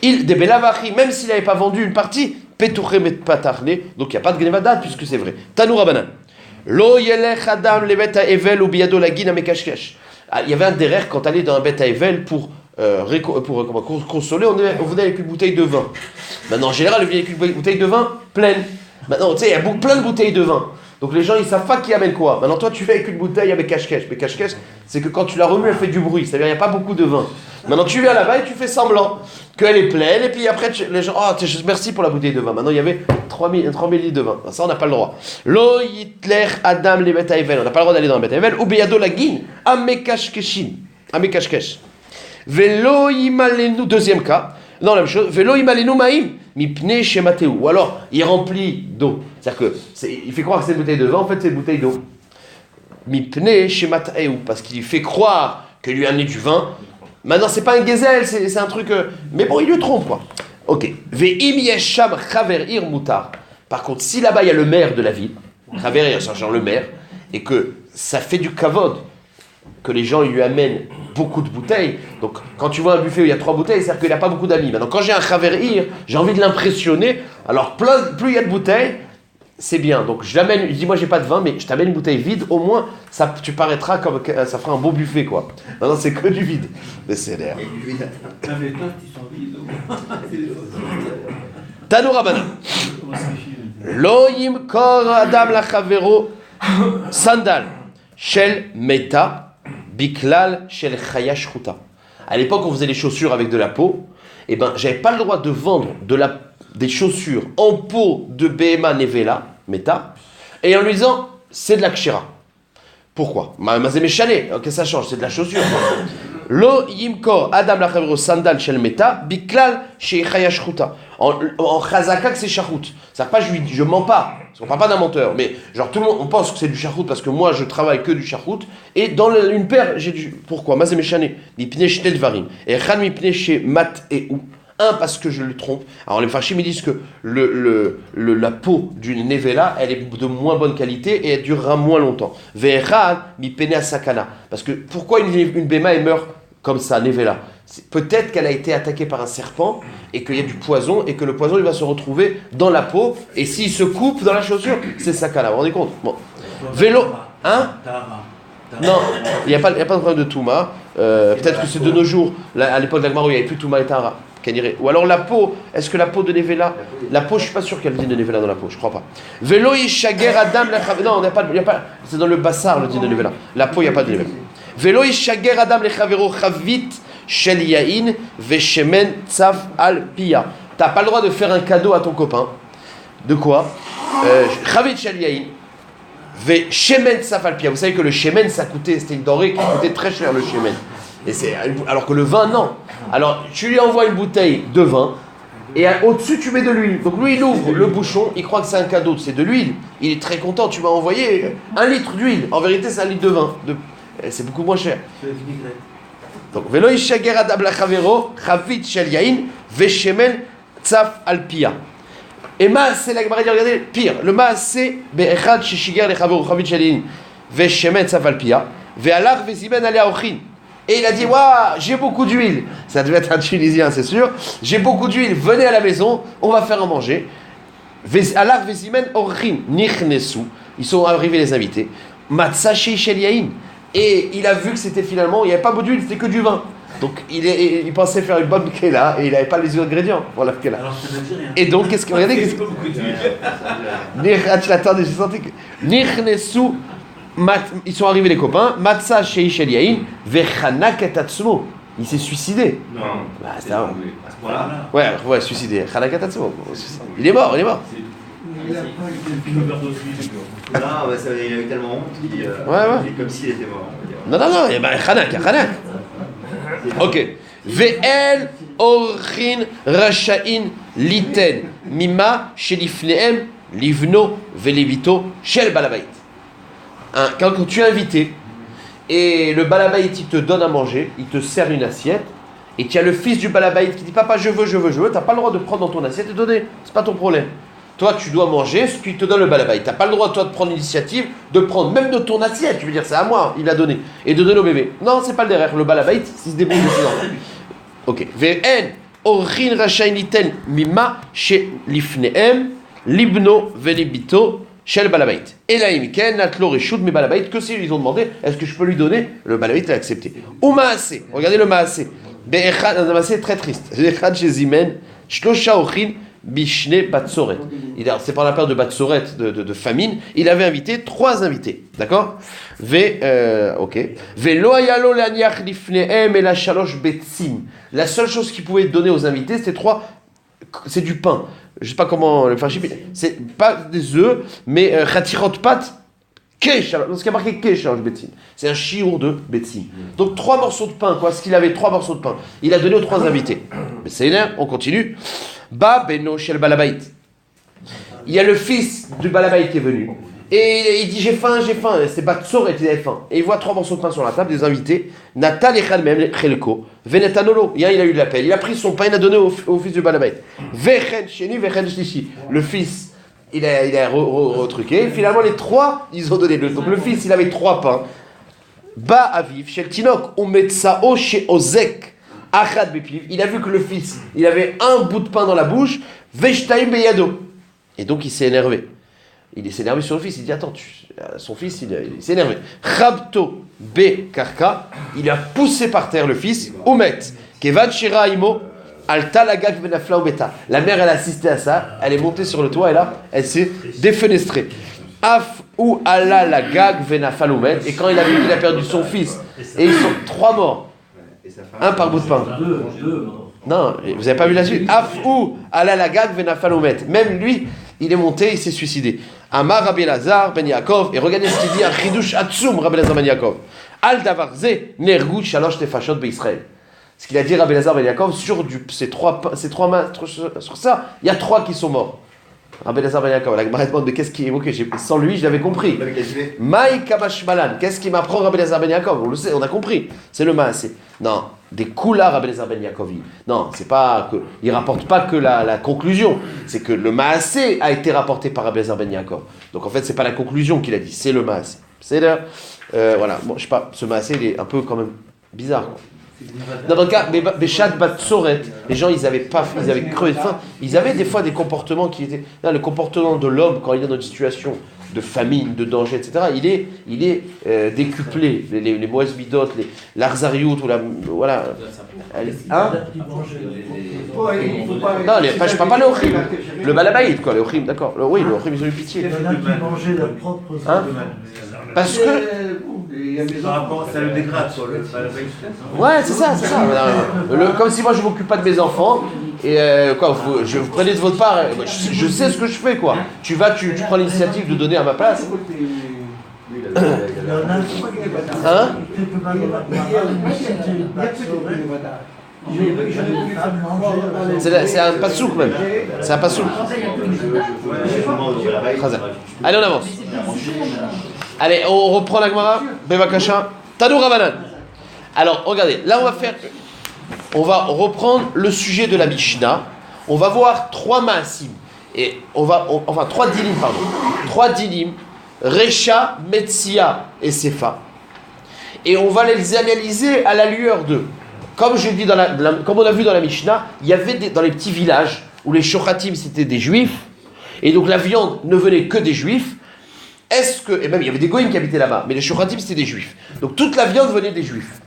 Il, des Belavachi, même s'il n'avait pas vendu une partie, Petouché met patarne, donc il n'y a pas de Gnevadat puisque c'est vrai. Tanou Rabanan. Lo yelech adam le bet evel ou biado la guine amekashkesh. Il y avait un derrière quand allait dans un bet evel pour consoler, on venait avec une bouteille de vin. Maintenant, en général, on vient avec une bouteille de vin pleine. Maintenant, tu sais, il y a plein de bouteilles de vin. Donc les gens, ils savent pas qui amène quoi. Maintenant, toi, tu fais avec une bouteille avec cache-cache. Mais cache-cache, c'est que quand tu la remues, elle fait du bruit. C'est-à-dire, il n'y a pas beaucoup de vin. Maintenant, tu viens là-bas et tu fais semblant qu'elle est pleine. Et puis après, les gens, merci pour la bouteille de vin. Maintenant, il y avait 3000 litres de vin. Ça, on n'a pas le droit. Lo yitler adam le bet haevel. On n'a pas le droit d'aller dans le bet haevel. Ou beyado la guine. Amekashkeshin. Amekashkesh. Velo yimalenu. Deuxième cas. Non, la même chose. Velo yimalenu maim. Mipne shemateu. Ou alors, il remplit d'eau. C'est-à-dire il fait croire que c'est une bouteille de vin, en fait, c'est une bouteille d'eau. Mipne shemateu. Parce qu'il fait croire qu'il lui a amené du vin. Maintenant, c'est pas un gezel, c'est un truc. Mais bon, il le trompe, quoi. Ok. Ve'im yesham chaverir mutar. Par contre, si là-bas, il y a le maire de la ville, chaverir, c'est genre le maire, et que ça fait du kavod, que les gens ils lui amènent beaucoup de bouteilles. Donc, quand tu vois un buffet où il y a 3 bouteilles, c'est-à-dire qu'il n'a pas beaucoup d'amis. Maintenant, quand j'ai un chaverir, j'ai envie de l'impressionner. Alors, plus il y a de bouteilles, c'est bien. Donc, je dis, moi, j'ai pas de vin, mais je t'amène une bouteille vide. Au moins, tu paraîtras comme ça fera un beau buffet, quoi. Maintenant, c'est que du vide. Mais c'est l'air. Ah, mais toi, ils sont vides. Tanou Rabanan. Loïm kor adam la chavero sandal shel meta. Biklal shel chaya shchuta. À l'époque, on faisait les chaussures avec de la peau. Et ben, j'avais pas le droit de vendre des chaussures en peau de Behema Nevela, Meta, et en lui disant, c'est de la kshira. Pourquoi? Mazé méchané, qu'est-ce que ça change? C'est de la chaussure. Lo yimkor adam lachavero sandal shel Meta, biklal shel chaya shchuta. En chazaka, que c'est shachout. C'est-à-dire pas, je mens pas. On parle pas d'un menteur, mais genre tout le monde, on pense que c'est du shachout parce que moi je travaille que du shachout. Et dans une paire, j'ai du. Pourquoi? Mazé méchané. Mipne shtel varim. Et chan mipne she mat et ou. Un, parce que je le trompe. Alors les fachim ils disent que la peau d'une nevela, elle est de moins bonne qualité et elle durera moins longtemps. Ve'echan mipene asakana. Parce que pourquoi une béma elle meurt comme ça, nevela? Peut-être qu'elle a été attaquée par un serpent et qu'il y a du poison et que le poison il va se retrouver dans la peau et s'il se coupe dans la chaussure, c'est sakana. Vous vous rendez compte? Bon. Vélo, hein? Non, il n'y a pas de problème de Touma. Peut-être que c'est de nos jours. Là, à l'époque de la Gemara, il n'y avait plus Touma et Tara. Ou alors la peau, est-ce que la peau de Nevela, la peau, je suis pas sûr qu'elle dit de Nevela dans la peau, je crois pas. Vélo ishager adam la chavero, non, il y a pas, c'est dans le bassar le dit de Nevela. La peau, il n'y a pas de Nevela. Vélo ishager adam le chavero chavit shel yain veshemen tsaf al pia. T'as pas le droit de faire un cadeau à ton copain De quoi Chavit shel yain, ve shemen safalpia. Vous savez que le shemen, c'était une denrée qui coûtait très cher, le shemen. Alors que le vin, non. Alors, tu lui envoies une bouteille de vin, et au-dessus, tu mets de l'huile. Donc lui, il ouvre le bouchon, il croit que c'est un cadeau, c'est de l'huile. Il est très content, tu m'as envoyé 1 litre d'huile. En vérité, c'est 1 litre de vin. C'est beaucoup moins cher. Donc, velo ishager adab lachavero, chavit shel yain, veshemen tzaf alpia. Et maaseh, la Gemara dit, regardez, pire. Le maaseh, be'echad shishiger lechavero, chavit shel yain, veshemen tzaf alpia, ve'alach vezimen alea ochin. Et il a dit, waouh, j'ai beaucoup d'huile. Ça devait être un Tunisien, c'est sûr. J'ai beaucoup d'huile, venez à la maison, on va faire à manger. Alach vezimen orchin, nichnesu. Ils sont arrivés les invités. Matzah shel yain. Et il a vu que c'était finalement, il n'y avait pas beaucoup d'huile, c'était que du vin. Donc il pensait faire une bonne kéla et il n'avait pas les ingrédients pour la kéla. Et donc, qu'est-ce que. Regardez, qu'est-ce que. Attendez, j'ai senti que. Nichnesu. Ils sont arrivés les copains. Matzah shel yain, vechanak et atsumo. Il s'est suicidé. Non. Bah, c'est un. Voilà. Ouais, suicidé. Chanak et atsumo. Il est mort. Il a pas été Non, bah, ça, il a eu tellement honte qu'il Ouais. il est comme s'il était mort. Non, et ben Chanak. Ok. Ve'el orchin rasha'in liten mima shelifneem livno velibito shel balabait. Quand tu es invité et le balabait il te donne à manger, il te sert une assiette et tu as le fils du balabait qui dit papa je veux, t'as pas le droit de prendre dans ton assiette et donner, c'est pas ton problème. Toi tu dois manger ce qu'il te donne le balabait, t'as pas le droit toi de prendre l'initiative de prendre même de ton assiette, tu veux dire c'est à moi, il a donné et de donner au bébé. Non c'est pas le derrière, le balabait il se débrouille dedans. Ok. Ve'en orchin rashain liten mima she lifneem libno velibito Shel balabait. Et là, Imiken, Natlo Reshut, mais balabait, que si ils ont demandé, est-ce que je peux lui donner? Le balabait a accepté. Ou maasé, regardez le maasé. Be'echad, un maasé très triste. Be'echad chez Zimen, Shlosha Ochin, Bishne Batsoret. C'est pendant la période de Batsoret, de famine. Il avait invité 3 invités. D'accord? Ok. Ve'lo ayalo laniach lifneem et la shalosh betsim. La seule chose qu'il pouvait donner aux invités, c'est du pain. Je sais pas comment le faire, c'est pas des œufs, mais khatirot pat kesh. Alors, ce qui a marqué kesh, c'est un chiour de betsim. Donc 3 morceaux de pain, quoi. Ce qu'il avait 3 morceaux de pain. Il a donné aux 3 invités. Mais c'est énerve, on continue. Ba beno shel balabait. Il y a le fils du balabait qui est venu. Et il dit j'ai faim. C'est Batsoret, il avait faim. Et il voit 3 morceaux de pain sur la table, des invités. Natal echad mem chelko. Venetanolo. Il a eu de la paix. Il a pris son pain, il a donné au fils du balabait. Vechen sheni, vechen shlishi. Le fils, il a retruqué. Finalement, les 3, ils ont donné 2. Donc le fils, il avait 3 pains. Ba aviv shel tinok umetsao she ozek. Achad bepiv. Il a vu que le fils, il avait un bout de pain dans la bouche. Veshtaim beyado. Et donc il s'est énervé. Il s'est énervé sur le fils, il dit attends, son fils il s'est énervé. Chabto be karka, il a poussé par terre le fils, Omet, Kevan Shira Imo, Alta Lagak Venafla Obeta. La mère elle a assisté à ça, elle est montée sur le toit et là, elle s'est défenestrée. Af ou Allah Lagak Venafal Omet, et quand il a vu qu'il a perdu son fils, et ils sont 3 morts, un par bout de pain. Non, vous n'avez pas vu la suite. Af ou Allah Lagak Venafal Omet. Même lui, il est monté, il s'est suicidé. Amar Rabbi Elazar ben Yaakov, et regardez ce qu'il dit à Chidush Atsum Rabbi Elazar ben Yaakov. Al davarze nergut shalosh tefashot beIsraël. Ce qu'il a dit Rabbi Elazar ben Yaakov sur ces trois mains, sur ça, il y a 3 qui sont morts. Rabbi Elazar ben Yaakov, la Gemara demande de qu'est-ce qui est évoqué. Sans lui, je l'avais compris. Maï Kabash Malan, qu'est-ce qui m'apprend Rabbi Elazar ben Yaakov? On le sait, on a compris. C'est le maasé. Non, des Kula Rabbi Elazar ben Yaakov. Non, c'est pas que il rapporte pas que la conclusion, c'est que le maasé a été rapporté par Rabbi Elazar ben Yaakov. Donc en fait, c'est pas la conclusion qu'il a dit, c'est le maasé. C'est là, voilà. Bon, je sais pas, ce maasé il est un peu quand même bizarre. Quoi. Dans le cas, Béchad Batsoret, les gens ils avaient crevé de faim, ils avaient des fois des comportements qui étaient. Là, le comportement de l'homme quand il est dans une situation de famine, de danger, etc., il est décuplé. Les mauvaises bidotes, l'arzariout, ou la. Voilà. Hein? Non, je parle pas le ochim. Le balabaïd, quoi, le ochim, d'accord. Oui, le ochim, ils ont eu pitié. Il y en a qui mangeaient leur propre sang. Hein? Parce que. Ça le dégrade sur le. Ouais, c'est ça. Comme si moi je m'occupe pas de mes enfants Et quoi, vous prenez de votre part, je sais ce que je fais, quoi. Tu prends l'initiative de donner à ma place. Il y en a Hein? qui peut pas les C'est un pasouk même. C'est un pasouk. Allez, on avance. Allez, on reprend la Gemara. Bevakasha. Tanou Rabanan. Alors, regardez, là on va reprendre le sujet de la Mishnah. On va voir 3 maasim. Et enfin 3 dinim, pardon. 3 dinim. Recha, Metsia et Sefa. Et on va les analyser à la lueur de. Comme je dis comme on a vu dans la Mishnah, il y avait dans les petits villages où les shochatim c'était des juifs, et donc la viande ne venait que des juifs. Et même il y avait des goïms qui habitaient là-bas, mais les shochatim c'était des juifs. Donc toute la viande venait des juifs.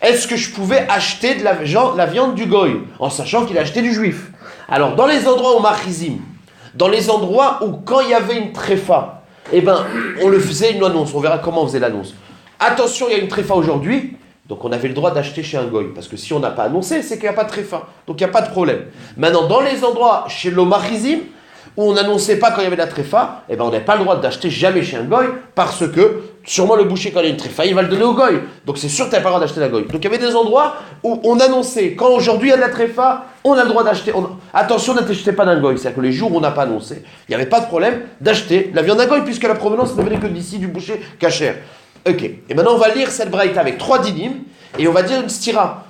Est-ce que je pouvais acheter de la viande du goïm, en sachant qu'il achetait du juif? Alors dans les endroits où machizim, dans les endroits où quand il y avait une tréfa, on le faisait une annonce, on verra comment on faisait l'annonce. Attention, il y a une tréfa aujourd'hui. Donc on avait le droit d'acheter chez un goy, parce que si on n'a pas annoncé, c'est qu'il n'y a pas de tréfa, donc il n'y a pas de problème. Maintenant, dans les endroits chez l'Omachizim, où on n'annonçait pas quand il y avait de la tréfa, on n'a pas le droit d'acheter jamais chez un goy, parce que sûrement le boucher, quand il y a une tréfa, il va le donner au goy. Donc c'est sûr que tu n'as pas le droit d'acheter la goy. Donc il y avait des endroits où on annonçait, quand aujourd'hui il y a de la tréfa, on a le droit d'acheter. Attention, n'achetez pas d'un goy, c'est-à-dire que les jours où on n'a pas annoncé, il n'y avait pas de problème d'acheter la viande d'un goy, puisque la provenance ne venait que d'ici, du boucher cachère. Ok, et maintenant on va lire cette braïta avec 3 dinim, et on va dire une stira.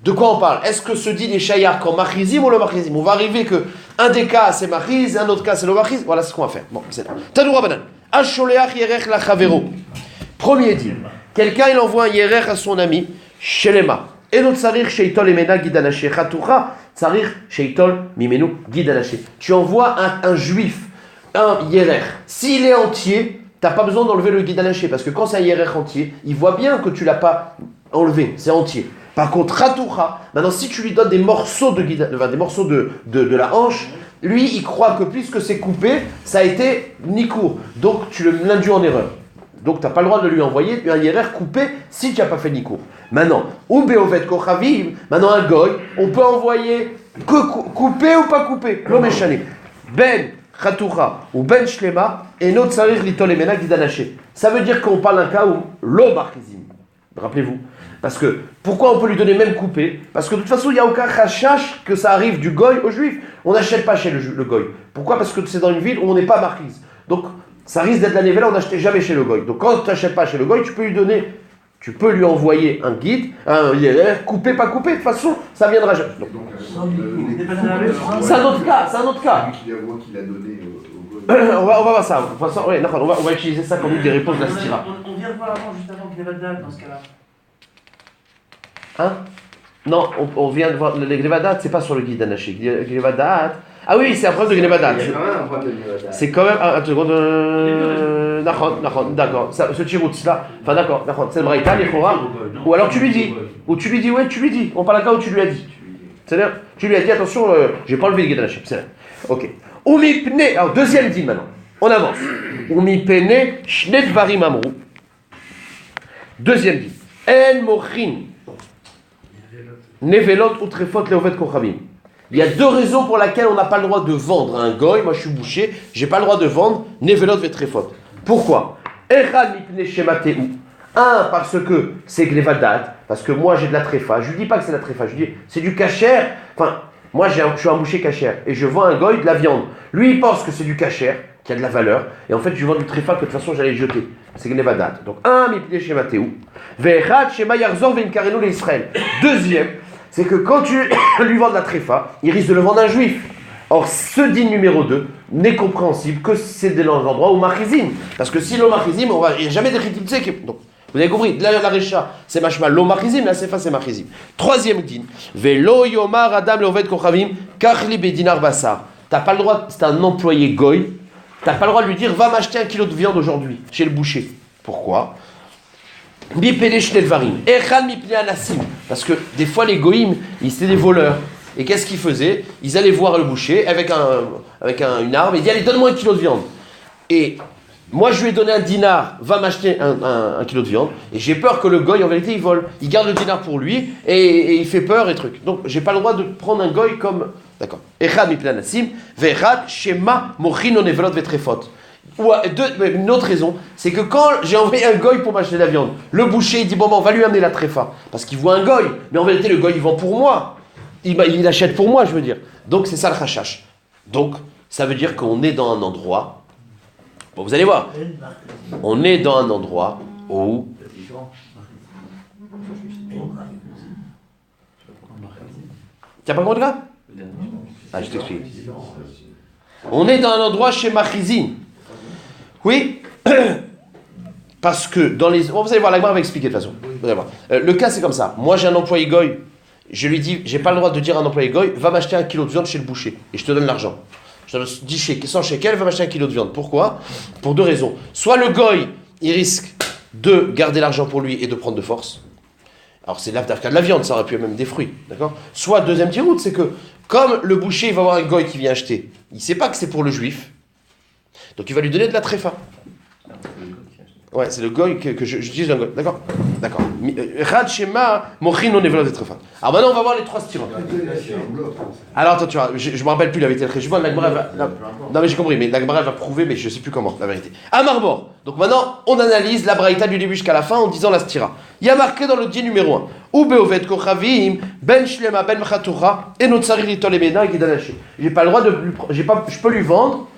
De quoi on parle? Est-ce que ce din est shayar quand machizim ou le machizim? On va arriver que un des cas c'est machiz, un autre cas c'est le machiz. Voilà ce qu'on va faire. Bon, c'est là. Tanou Rabanan. Asholeach yerech la chavero. Premier din. Quelqu'un il envoie un yerech à son ami, shelema. Et notre sarir sheitol emena gidanaché. Chatucha sarir sheitol mimenu gidanaché. Tu envoies un juif, un yerech. S'il est entier, t'as pas besoin d'enlever le guidanaché, parce que quand c'est un yerech entier, il voit bien que tu l'as pas enlevé, c'est entier. Par contre, Ratoucha, maintenant si tu lui donnes des morceaux des morceaux de la hanche, lui il croit que puisque c'est coupé, ça a été nikour. Donc tu l'induis en erreur. Donc tu n'as pas le droit de lui envoyer un yerech coupé si tu n'as pas fait nikour. Maintenant, ou beovet kochavim, maintenant un goy, on peut envoyer que coupé ou pas coupé. L'homéchané. Ben Khatoucha ou Ben Shlema et notre sarir litol emena gidanaché. Ça veut dire qu'on parle d'un cas où l'eau marchizim. Rappelez-vous. Parce que, pourquoi on peut lui donner même coupé? Parce que de toute façon, il n'y a aucun chachash que ça arrive du goy au juif. On n'achète pas chez le goy. Pourquoi? Parce que c'est dans une ville où on n'est pas marquise. Donc, ça risque d'être la névela, on n'achetait jamais chez le goy. Donc, quand tu n'achètes pas chez le goy, tu peux lui envoyer un guide, un hiérarque, coupé, pas coupé. De toute façon, ça viendra jamais. Donc, c'est un autre cas, Celui qui l'a donné au goy. On va voir ça. De toute façon, ouais, on va utiliser ça comme une des réponses de la stira. On vient de voir avant, juste avant, qu'il y avait date dans ce cas-là. Hein? Non, on vient de voir le Gnevadat, c'est pas sur le guide d'Anaché. Gnevadat. Ah oui, c'est un problème de Gnevadat. Il y a quand même un problème de Gnevadat. C'est quand même. Attends, seconde. D'accord. Ce Tiroutz là. Enfin, d'accord. C'est le Braïta, l'Echora. Ou alors tu lui dis. Ouais, tu lui dis. On parle d'un cas où tu lui as dit. C'est-à-dire, tu lui as dit, attention, j'ai pas enlevé le guide d'Anaché. C'est vrai. Ok. Oumipne. Alors, deuxième dit maintenant. On avance. Oumipne, Shnet Varim Amrou. Deuxième dit. En Mochin. Nevelot ou Trefot Leovet Kochavim. Il y a 2 raisons pour lesquelles on n'a pas le droit de vendre un goy. Moi je suis boucher, j'ai pas le droit de vendre Nevelot et Trefot. Pourquoi? Echad mipne shemateu. Un, parce que c'est Gnevadat, parce que moi j'ai de la tréfa. Je lui dis pas que c'est de la tréfa, je lui dis c'est du kasher. Enfin, moi je suis un boucher kasher et je vends un goy de la viande. Lui il pense que c'est du kasher, qui a de la valeur, et en fait je vends du tréfa que de toute façon j'allais jeter. C'est Gnevadat. Donc un, mipne shemateu. Ve'echad shema yarzor ve'inkarenu l'Israël. Deuxième, c'est que quand tu lui vends de la tréfa, il risque de le vendre à un juif. Or, ce din numéro 2 n'est compréhensible que c'est dans les endroits où machizim. Parce que si l'eau machizim, il n'y a jamais de chitim. Donc, vous avez compris, là, la recha, c'est machma, l'eau machizim, la sefa, c'est machizim. Troisième din, velo yomar adam leoved kochavim, kachli bedinar basar. T'as pas le droit, c'est un employé goy, t'as pas le droit de lui dire, va m'acheter 1 kilo de viande aujourd'hui, chez le boucher. Pourquoi? Parce que des fois les goïms, ils étaient des voleurs. Et qu'est-ce qu'ils faisaient? Ils allaient voir le boucher avec une arme et ils disaient allez donne-moi 1 kilo de viande. Et moi je lui ai donné un dinar, va m'acheter un kilo de viande. Et j'ai peur que le goy en vérité il vole. Il garde le dinar pour lui et il fait peur et truc. Donc j'ai pas le droit de prendre un goy comme D'accord. Echad mipnei anasim, ve'echad shema mochin lo nevelot ve'trefot. Ou une autre raison, c'est que quand j'ai envoyé un goy pour m'acheter de la viande, le boucher il dit bon, on va lui amener la tréfa, parce qu'il voit un goy, mais en vérité le goy il vend pour moi, il achète pour moi je veux dire. Donc c'est ça le chashash. Donc ça veut dire qu'on est dans un endroit, bon vous allez voir, on est dans un endroit où... T'as pas compris là? Ah je t'explique. On est dans un endroit chez Machizin. Oui, parce que dans les... Bon, vous allez voir, la Gemara va expliquer de toute façon. Vous allez voir. Le cas, c'est comme ça. Moi, j'ai un employé goy. Je lui dis, j'ai pas le droit de dire à un employé goy, va m'acheter 1 kilo de viande chez le boucher. Et je te donne l'argent. Je te donne 100 shekels, va m'acheter 1 kilo de viande. Pourquoi? Pour 2 raisons. Soit le goy, il risque de garder l'argent pour lui et de prendre de force. Alors, c'est l'after de la viande, ça aurait pu être même des fruits. D'accord? Soit, deuxième petit route, c'est que, comme le boucher, il va avoir un goy qui vient acheter, il sait pas que c'est pour le juif. Donc il va lui donner de la tréfa. Ouais, c'est le goy que j'utilise un goy. D'accord. D'accord. Rad Shema Mochin non nevelot tréfa. Alors maintenant on va voir les 3 styrons. Alors attends, tu vois, je me rappelle plus la vérité. Je vois la Gemara va. Non mais j'ai compris, mais la Gemara va prouver, mais je sais plus comment la vérité. Amarbor. Donc maintenant on analyse la braïta du début jusqu'à la fin en disant la styra. Il y a marqué dans le dieu numéro 1. Ou beovet kochavim ben shlema ben mchatura et notsari litolemena gidanaché. J'ai pas le droit de, je peux lui vendre.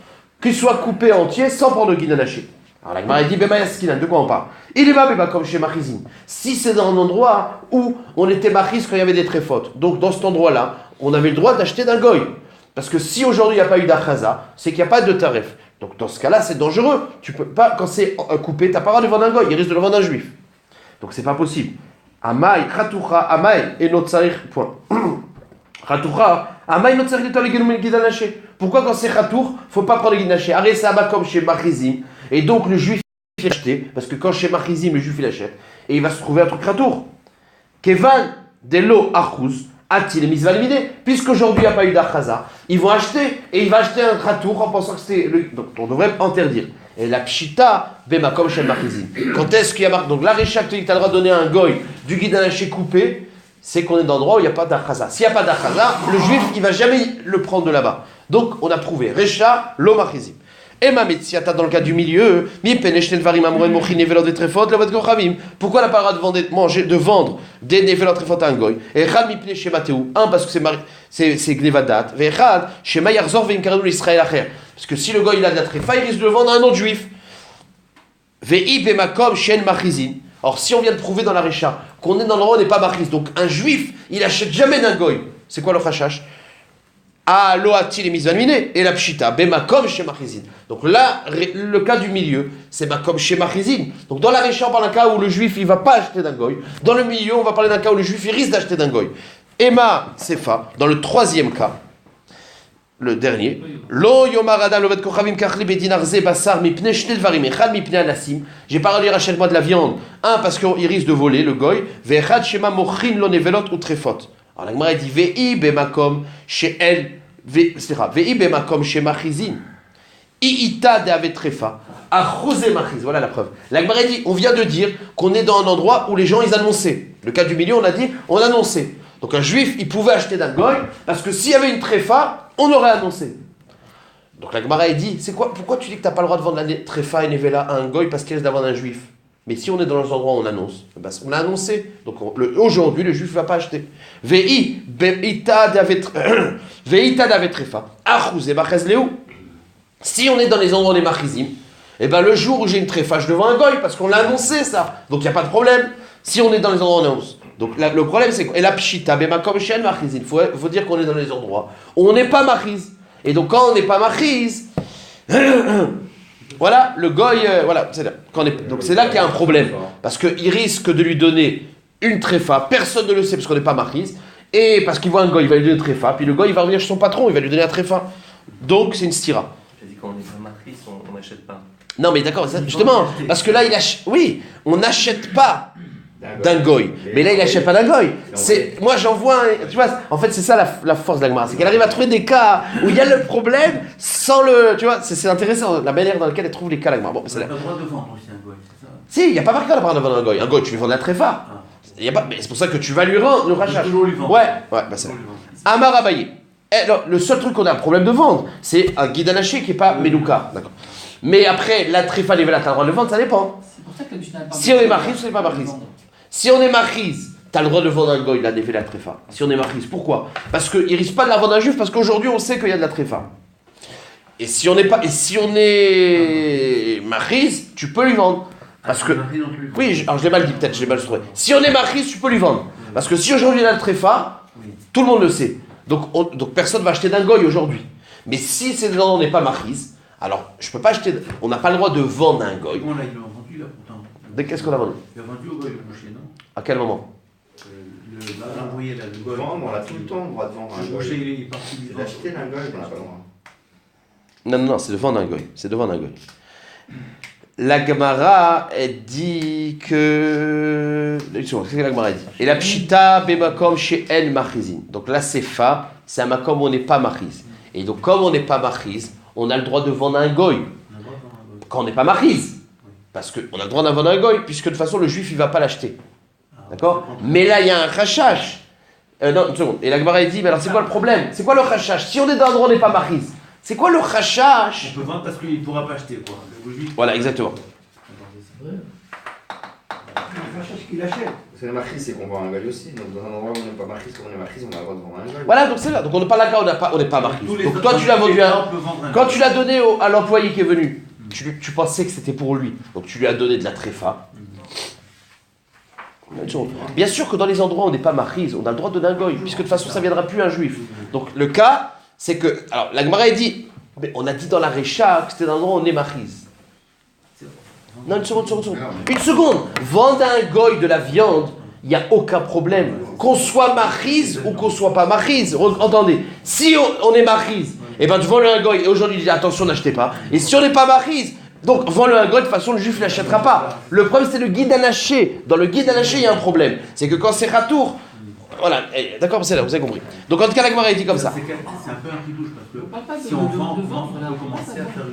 Qu'il soit coupé entier sans prendre le guidon haché. Alors la Gemara dit, Bema Yaskinan, de quoi on parle? Il est pas comme chez Machizim. Si c'est dans un endroit où on était Machiz quand il y avait des tréfotes, donc dans cet endroit-là, on avait le droit d'acheter d'un goy. Parce que si aujourd'hui il n'y a pas eu d'achaza, c'est qu'il n'y a pas de tarif. Donc dans ce cas-là, c'est dangereux. Tu peux pas, quand c'est coupé, tu n'as pas le droit de vendre un goy, il risque de le vendre un juif. Donc c'est pas possible. Amay, Khatucha, Amay, et Notsarir, point. Khatucha, Amay, Notsarir, et guidon haché. Pourquoi quand c'est Khatour, il ne faut pas prendre le guidon haché? Arrête ça comme chez Machizim. Et donc le juif il acheté, parce que quand chez Machizim, le juif il achète, et il va se trouver un truc Khatour. Kevan delo achuz, a-t-il et misvalmidé? Puisqu'aujourd'hui il n'y a pas eu d'achaza, ils vont acheter, et il va acheter un Khatour en pensant que c'était le. Donc on devrait interdire. Et la pshita, bemakom chez Machizim. Quand est-ce qu'il y a marqué? Donc la récha que tu as le droit de donner à un goy du guidon haché coupé, c'est qu'on est dans l'endroit où il n'y a pas d'achaza. S'il n'y a pas d'achaza, le juif il ne va jamais le prendre de là-bas. Donc on a prouvé Recha, lo Machizim. Et ma métiata dans le cas du milieu, pourquoi elle n'a pas le droit de vendre des nevelot trefot à un goy? Et Chad mipne chez Mathéou, parce que c'est gnevadat, et Chad chez Mayarzor veimkarenu l'Israël acher. Parce que si le goy il a de la trefa, il risque de le vendre à un autre juif. Vei bemakom shen machizin. Or si on vient de prouver dans la Recha qu'on est dans l'endroit où on n'est pas machiz, donc un juif, il achète jamais d'un goy. C'est quoi le chachash? Ah, loatil et misvalminé, et la pshita, bemakom chez Machizin. Donc là, le cas du milieu, c'est makom chez Machizin. Donc dans la Recha, on parle d'un cas où le juif, il ne va pas acheter d'un goy. Dans le milieu, on va parler d'un cas où le juif, il risque d'acheter d'un goy. Emma Sefa, dans le 3e cas, le dernier, lo yomar adam lovet kochavim kachli bedinar ze basar mipne shnei dvarim, echad mipne anasim. J'ai pas dit rachète-moi de la viande. Un, parce qu'il risque de voler, le goy, ve'echad shema mochin lo nevelot ou trefot. Alors la Gemara dit Vei bemakom chez elle, Vei bemakom chez Machizin, Iita de avetrefa, achose Machiz. Voilà la preuve. La Gemara dit on vient de dire qu'on est dans un endroit où les gens ils annonçaient. Le cas du milieu, on a dit on annonçait. Donc un juif il pouvait acheter d'un goy parce que s'il y avait une trefa, on aurait annoncé. Donc la Gemara dit c'est quoi? Pourquoi tu dis que tu n'as pas le droit de vendre la trefa et nevela à un goy parce qu'il risque d'avoir un juif? Mais si on est dans un endroit où on annonce, ben on l'a annoncé. Donc aujourd'hui, le juif ne va pas acheter. Si on est dans les endroits des machizim, et ben le jour où j'ai une tréfa, je devant un goy, parce qu'on l'a annoncé ça. Donc il n'y a pas de problème. Si on est dans les endroits où on annonce. Donc le problème c'est quoi? Et la pshita, bemakom shen machizin. Il faut dire qu'on est dans les endroits où on n'est pas machiz. Et donc quand on n'est pas machiz, voilà, le goy, voilà, c'est là. Donc c'est là qu'il y a un problème. Parce qu'il risque de lui donner une tréfa, personne ne le sait parce qu'on n'est pas machiz, et parce qu'il voit un goy, il va lui donner une tréfa, puis le goy il va revenir chez son patron, il va lui donner la tréfa. Donc c'est une stira. J'ai dit quand on n'est pas machiz, on n'achète pas. Non mais d'accord, justement, parce que là il achète, oui, on n'achète pas d'un goy, mais là il n'achète pas d'un goy. Moi j'envoie, tu vois, en fait c'est ça la force de la Gemara, c'est qu'elle arrive à trouver des cas où il y a le problème sans le, tu vois, c'est intéressant la manière dans laquelle elle trouve les cas la Gemara. Bon, On n'a pas le droit de vendre aussi un goy, c'est ça? Si, il n'y a pas marqué à la parole de vendre un goy. Un goy, tu lui vends de la tréfa. Y a pas, mais c'est pour ça que tu vas lui rendre le rachat. Toujours lui vendre. Ouais, bah c'est. Amar Abaye. non, le seul truc qu'on a un problème de vendre, c'est un guide anaché qui n'est pas Melouka. D'accord. Mais après, la tréfa Nevela, tu as le droit de le vendre, ça dépend. C'est pour ça que la Mishnah parle Si on est Machiz, on n'est pas Machiz. Si on est Machiz, tu as le droit de vendre un goy, la Nevela tréfa. Si on est Machiz, pourquoi? Parce qu'il ne risque pas de la vendre à un juif, parce qu'aujourd'hui, on sait qu'il y a de la tréfa. Et si on est Machiz, tu peux lui vendre. Parce que. Oui, alors je l'ai mal dit peut-être, je l'ai mal trouvé. Si on est Machiz, tu peux lui vendre. Parce que si aujourd'hui il y a la tréfa, tout le monde le sait. Donc personne ne va acheter d'un goy aujourd'hui. Mais si c'est des endroits où on n'est pas Machiz, alors je peux pas acheter. On n'a pas le droit de vendre un goy. On l'a vendu là pourtant. Qu'est-ce qu'on a vendu? Il a vendu au goy le boucher, non? À quel moment? L'envoyé là, le goy. Vendre, on a tout le temps le droit de vendre un Le goy. boucher, il est parti du C'est d'acheter un goy, on n'a pas le droit. Non, c'est de vendre un goy. C'est de vendre un goy. La Gemara, elle dit que. Qu'est-ce que la Gemara dit? Et la Pshita Bemakom chez El Machizin. Donc la Sefa, c'est un makom où on n'est pas Machiz. Et donc, comme on n'est pas Machiz, on a le droit de vendre un goy. Quand on n'est pas Machiz. Parce qu'on a le droit d'en vendre un goy, puisque de toute façon, le juif, il ne va pas l'acheter. D'accord? Mais là, il y a un rachash. Non, une seconde. Et la Gemara, elle dit, mais alors c'est quoi le problème? C'est quoi le rachash? Si on est dans un endroit où on n'est pas Machiz, c'est quoi le rachash? On peut vendre parce qu'il ne pourra pas acheter, quoi. Le juif. Voilà, exactement. C'est ce qu'il achète. Parce que le Machiz, c'est qu'on vend un goy aussi. Donc, dans un endroit où on n'est pas Machiz, comme on est Machiz, on a le droit de vendre un goy. Voilà, donc c'est là. Donc on n'est pas là, on n'est pas Machiz. Donc toi, tu l'as vendu à. Quand tu l'as donné à l'employé qui est venu, tu pensais que c'était pour lui. Donc tu lui as donné de la tréfa. Bien sûr que dans les endroits où on n'est pas Machiz, on a le droit de donner un goy, puisque de toute façon, ça ne viendra plus un juif. Donc le cas, c'est que. Alors la Gemara dit, mais on a dit dans la Récha que c'était dans l'endroit où on est Machiz. Non, une seconde. Une seconde. Vendre à un goy de la viande, il n'y a aucun problème. Qu'on soit Machiz ou qu'on soit pas Machiz. Entendez, si on est Machiz, et ben tu vends le un goy, et aujourd'hui il dit attention, n'achetez pas. Et si on n'est pas Machiz, donc vends le un goy, de toute façon le juif ne l'achètera pas. Le problème c'est le guide anaché. Dans le guide anaché, il y a un problème. C'est que quand c'est Ratour, voilà, d'accord, c'est là, vous avez compris. Donc en tout cas, la Gemara est dit comme ça. C'est un peu un qui-douche parle pas parce que de- si on de- vend, de on vendre, là. peut commencer à faire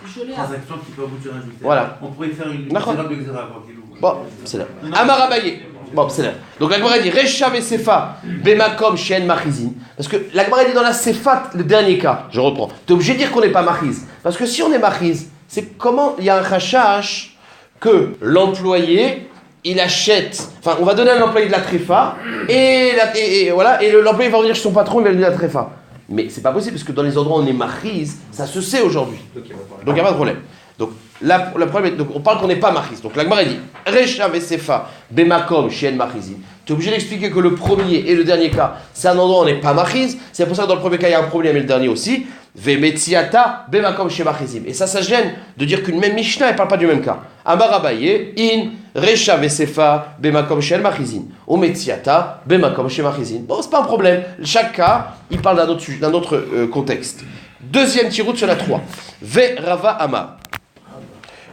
C'est gelé, une transaction qui peut aboutir à un juif. Voilà. On pourrait faire une D'accord. xéra de xéra, quoi, qu'il ouvre. Bon, c'est là. Amarabaye. Bon, c'est là. Donc la Gemara dit Rechav et Sefa, Bemakom Shen Machizin. Parce que la Gemara dit dans la Sefa, le dernier cas, je reprends. Tu es obligé de dire qu'on n'est pas Machiz. Parce que si on est Machiz, c'est comment il y a un rachash que l'employé, il achète. Enfin, on va donner à l'employé de la tréfa, et voilà, et l'employé va revenir chez son patron, il va lui donner la tréfa. Mais c'est pas possible, parce que dans les endroits où on est Machiz, ça se sait aujourd'hui. Donc il n'y a pas de problème. Donc, la problème, donc on parle qu'on n'est pas Machiz. Donc la Gemara dit Rechav et Sefa, Bemakom, Shien Machizin. Tu es obligé d'expliquer que le premier et le dernier cas, c'est un endroit où on n'est pas Machiz. C'est pour ça que dans le premier cas, il y a un problème, et le dernier aussi. Vemetziata, Bemakom, Shien Machizim. Et ça gêne de dire qu'une même Mishnah, elle ne parle pas du même cas. Amarabaye, In, Rechav et Sefa, Bemakom, Shien Machizin. Ometziata, Bemakom, Shien Machizin. Bon, c'est pas un problème. Chaque cas, il parle d'un autre contexte. Deuxième tiroute sur la 3. Ve Rava Amar.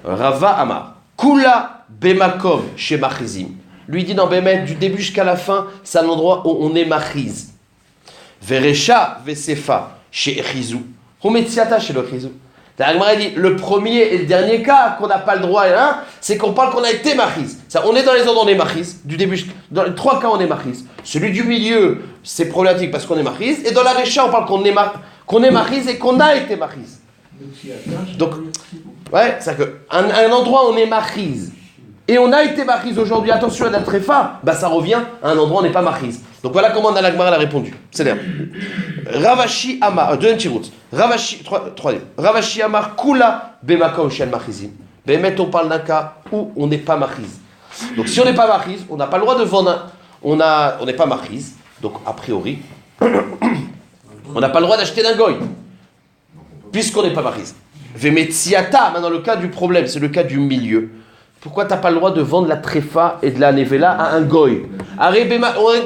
Rava Amar. Kula Bemakom chez Machizim. Lui dit dans Bémet, du début jusqu'à la fin, c'est un endroit où on est Machiz. Verecha Vesefa chez Echizou. Hometziata chez le Echizou. La dit le premier et le dernier cas qu'on n'a pas le droit, hein, c'est qu'on parle qu'on a été Machiz. On est dans les endroits où on est Machiz. Du début, dans les 3 cas, on est Machiz. Celui du milieu, c'est problématique parce qu'on est Machiz. Et dans la Recha, on parle qu'on est Machiz et qu'on a été Machiz. Donc, ouais, c'est que un endroit où on est Machiz et on a été Machiz aujourd'hui, attention à la tréfa, bah ça revient à un endroit où on n'est pas Machiz. Donc voilà comment la Gemara a répondu. C'est là. Ravashi Amar, deuxième tirout. Troisième. Ravashi Amar Kula Bemakom Shen Machizim. Bémet, on parle d'un cas où on n'est pas Machiz. Donc si on n'est pas Machiz, on n'a pas le droit de vendre. On n'est pas Machiz. Donc a priori, on n'a pas le droit d'acheter d'un goy. Puisqu'on n'est pas Machiz. Vemetziata, maintenant le cas du problème, c'est le cas du milieu. Pourquoi tu n'as pas le droit de vendre la tréfa et de la nevela à un goy?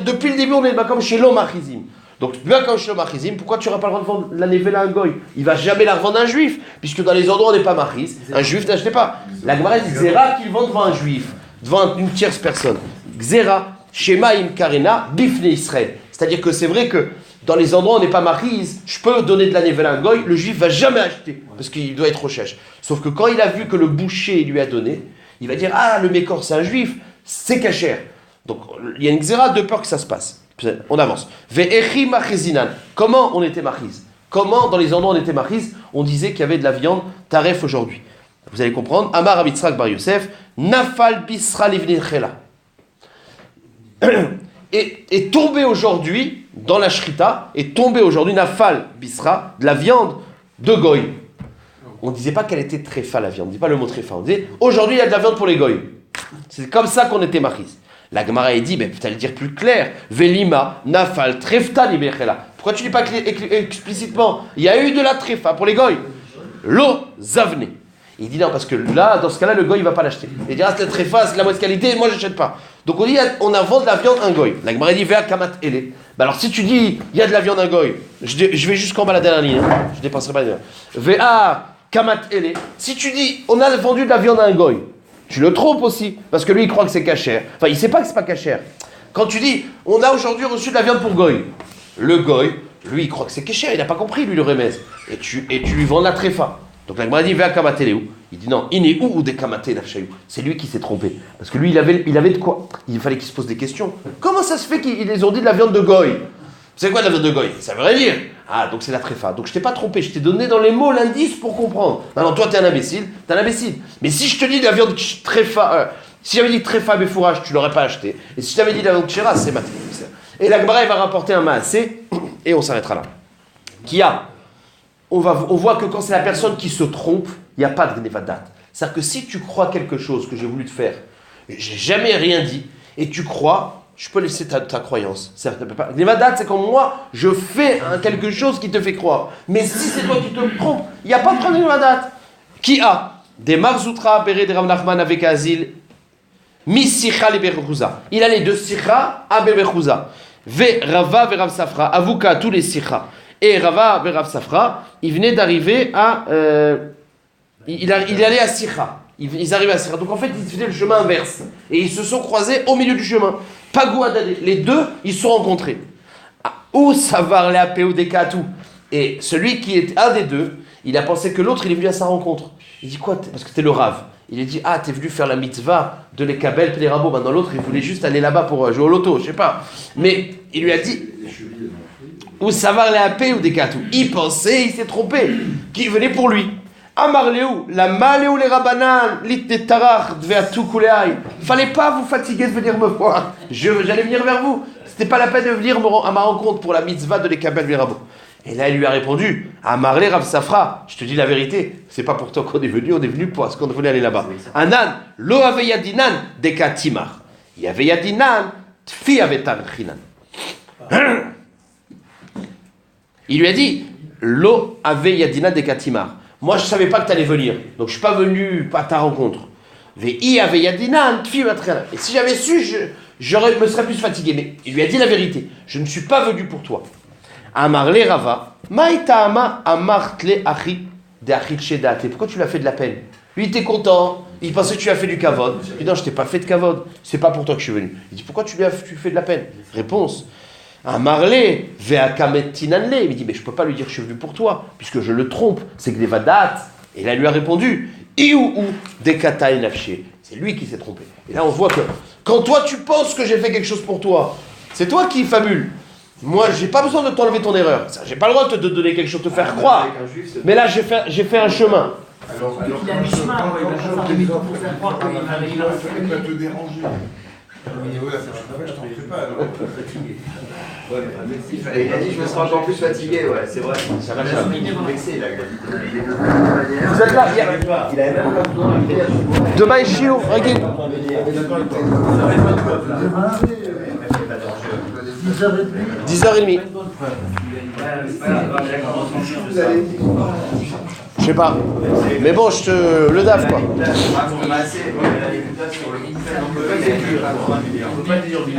Depuis le début, on est comme chez l'omachizim. Donc, bien comme chez l'omachizim, pourquoi tu n'auras pas le droit de vendre la nevela à un goy? Il ne va jamais la revendre à un juif, puisque dans les endroits où on n'est pas machiz, un juif n'achetait pas. La Gemara dit Xera qu'il vend devant un juif, devant une tierce personne. Xera, Shemaim Karena, Bifne Israël. C'est-à-dire que c'est vrai que dans les endroits où on n'est pas machiz, je peux donner de la nevela à un goy, le juif ne va jamais acheter, parce qu'il doit être recherche. Sauf que quand il a vu que le boucher lui a donné, il va dire ah, le mécor c'est un juif, c'est cachère. Donc il y a une xéra de peur que ça se passe. On avance. Ve'echi machizinan. Comment on était machiz? Comment, dans les endroits où on était machiz, on disait qu'il y avait de la viande taref aujourd'hui? Vous allez comprendre. Amar Rabbi Yitzhak bar Yosef, nafal bisra livnei chela. Et tombé aujourd'hui, dans la shrita, et tombé aujourd'hui, nafal bisra, de la viande de goy. On ne disait pas qu'elle était tréfa, la viande. On ne dit pas le mot tréfa. On disait, aujourd'hui, il y a de la viande pour les goy. C'est comme ça qu'on était machiz. La Gemara a dit, mais peut-être le dire plus clair. Velima, nafal, trefta livnei chela. Pourquoi tu ne dis pas explicitement? Il y a eu de la tréfa pour les goy. Lo zavne. Il dit non, parce que là, dans ce cas-là, le goy, il ne va pas l'acheter. Il dira, c'est la tréfa, c'est de la mauvaise qualité, et moi, je n'achète pas. Donc on dit, on a vendu de la viande un goy. La Gemara dit, vea kamat ele. Bah alors si tu dis, il y a de la viande un goy, je vais jusqu'en bas la dernière ligne, hein. Je ne dépasserai pas la dernière. Vea kamat ele. Si tu dis, on a vendu de la viande à un goy, tu le trompes aussi, parce que lui, il croit que c'est cachère. Enfin, il ne sait pas que c'est pas cachère. Quand tu dis, on a aujourd'hui reçu de la viande pour goy, le goy, lui, il croit que c'est cachère, il n'a pas compris, lui, le remez. Et tu lui vends de la tréfa. Donc la Gemara dit, vea kamat ele. Il dit non, iné ou des kamaté nafshayou. C'est lui qui s'est trompé. Parce que lui, il avait de quoi? Il fallait qu'il se pose des questions. Comment ça se fait qu'ils les ont dit de la viande de goy? C'est quoi de la viande de goy? Ça veut rien dire. Ah, donc c'est la tréfa. Donc je t'ai pas trompé, je t'ai donné dans les mots l'indice pour comprendre. Maintenant, toi, t'es un imbécile. Mais si je te dis de la viande tréfa, si j'avais dit tréfa befourage, tu l'aurais pas acheté. Et si je t'avais dit de la viande chéra, c'est maté. Et la Gemara, elle va rapporter un maasé, et on s'arrêtera là. On voit que quand c'est la personne qui se trompe, il n'y a pas de gnevadat. C'est-à-dire que si tu crois quelque chose que j'ai voulu te faire, j'ai jamais rien dit, et tu crois, je peux laisser ta croyance. Gnevadat, c'est quand moi, je fais quelque chose qui te fait croire. Mais si c'est toi qui te trompes, il n'y a pas de problème de gnevadat. Qui a des marzoutra, béré, des Rav Nachman avec Azil, mi sicha le berechouza. Il allait de sicha à berechouza. Ve Rava, ve Rav Safra, avouka tous les sicha. Et Rava, ve Rav Safra, il venait d'arriver à... il allait à Sikha. Ils arrivaient à Sikha. Donc en fait, ils faisaient le chemin inverse. Et ils se sont croisés au milieu du chemin. Pagouadadé. Les deux, ils se sont rencontrés. Ou savoir les apéo des katou. Et celui qui est un des deux, il a pensé que l'autre, il est venu à sa rencontre. Il dit quoi? Parce que c'était le Rav. Il a dit, ah, t'es venu faire la mitzvah de les kabel et les rabots. Maintenant l'autre, il voulait juste aller là-bas pour jouer au loto, je sais pas. Mais il lui a dit... Ou savoir les apé ou des katou. Il pensait, il s'est trompé, qu'il venait pour lui. Amar Léou, la maléou les rabanan, lit des tarach, devait à tout couler aïe. Fallait pas vous fatiguer de venir me voir. J'allais venir vers vous. C'était pas la peine de venir à ma rencontre pour la mitzvah de les kabel les rabots. Et là, il lui a répondu, Amar le Rav Safra, je te dis la vérité, c'est pas pour toi qu'on est venu parce qu'on voulait aller là-bas. Anan, lo aveyadinan, deka timar. Yaveyadinan, tfi avetan chinan. Il lui a dit, Lo ave yadina de katimar. Moi, je ne savais pas que tu allais venir. Donc, je ne suis pas venu à ta rencontre. Vei ave yadina tfi matrena. Et si j'avais su, je me serais plus fatigué. Mais il lui a dit la vérité. Je ne suis pas venu pour toi. Amarle Rava. Maïtaama amartle achi de achi tshedate. Pourquoi tu lui as fait de la peine? Lui, il était content. Il pensait que tu lui as fait du kavod. Il dit non, je t'ai pas fait de kavod. C'est pas pour toi que je suis venu. Il dit pourquoi tu fais de la peine? Réponse. Amarle, ve'akamet tinanle. Il dit, mais je ne peux pas lui dire que je suis venu pour toi, puisque je le trompe, c'est que des vadat. Et là, il lui a répondu, iou des kataï nafché. C'est lui qui s'est trompé. Et là, on voit que quand toi, tu penses que j'ai fait quelque chose pour toi, c'est toi qui famule. Moi, j'ai pas besoin de t'enlever ton erreur. J'ai pas le droit de te donner quelque chose, de te faire croire. Mais là, j'ai fait un chemin. Alors il a mis chemin, il va pas s'arriver pour faire croire qu'il va te déranger. Ouais, je t'en fais pas alors. Ouais, il a dit je me serai encore plus fatigué, ouais, c'est vrai. Ça va, ça va. Vexé, là. Vous êtes là, Il avait même pas besoin de demain est chiot, regarde. 10h30. Je sais pas. Mais bon, le DAF quoi. On peut pas dire du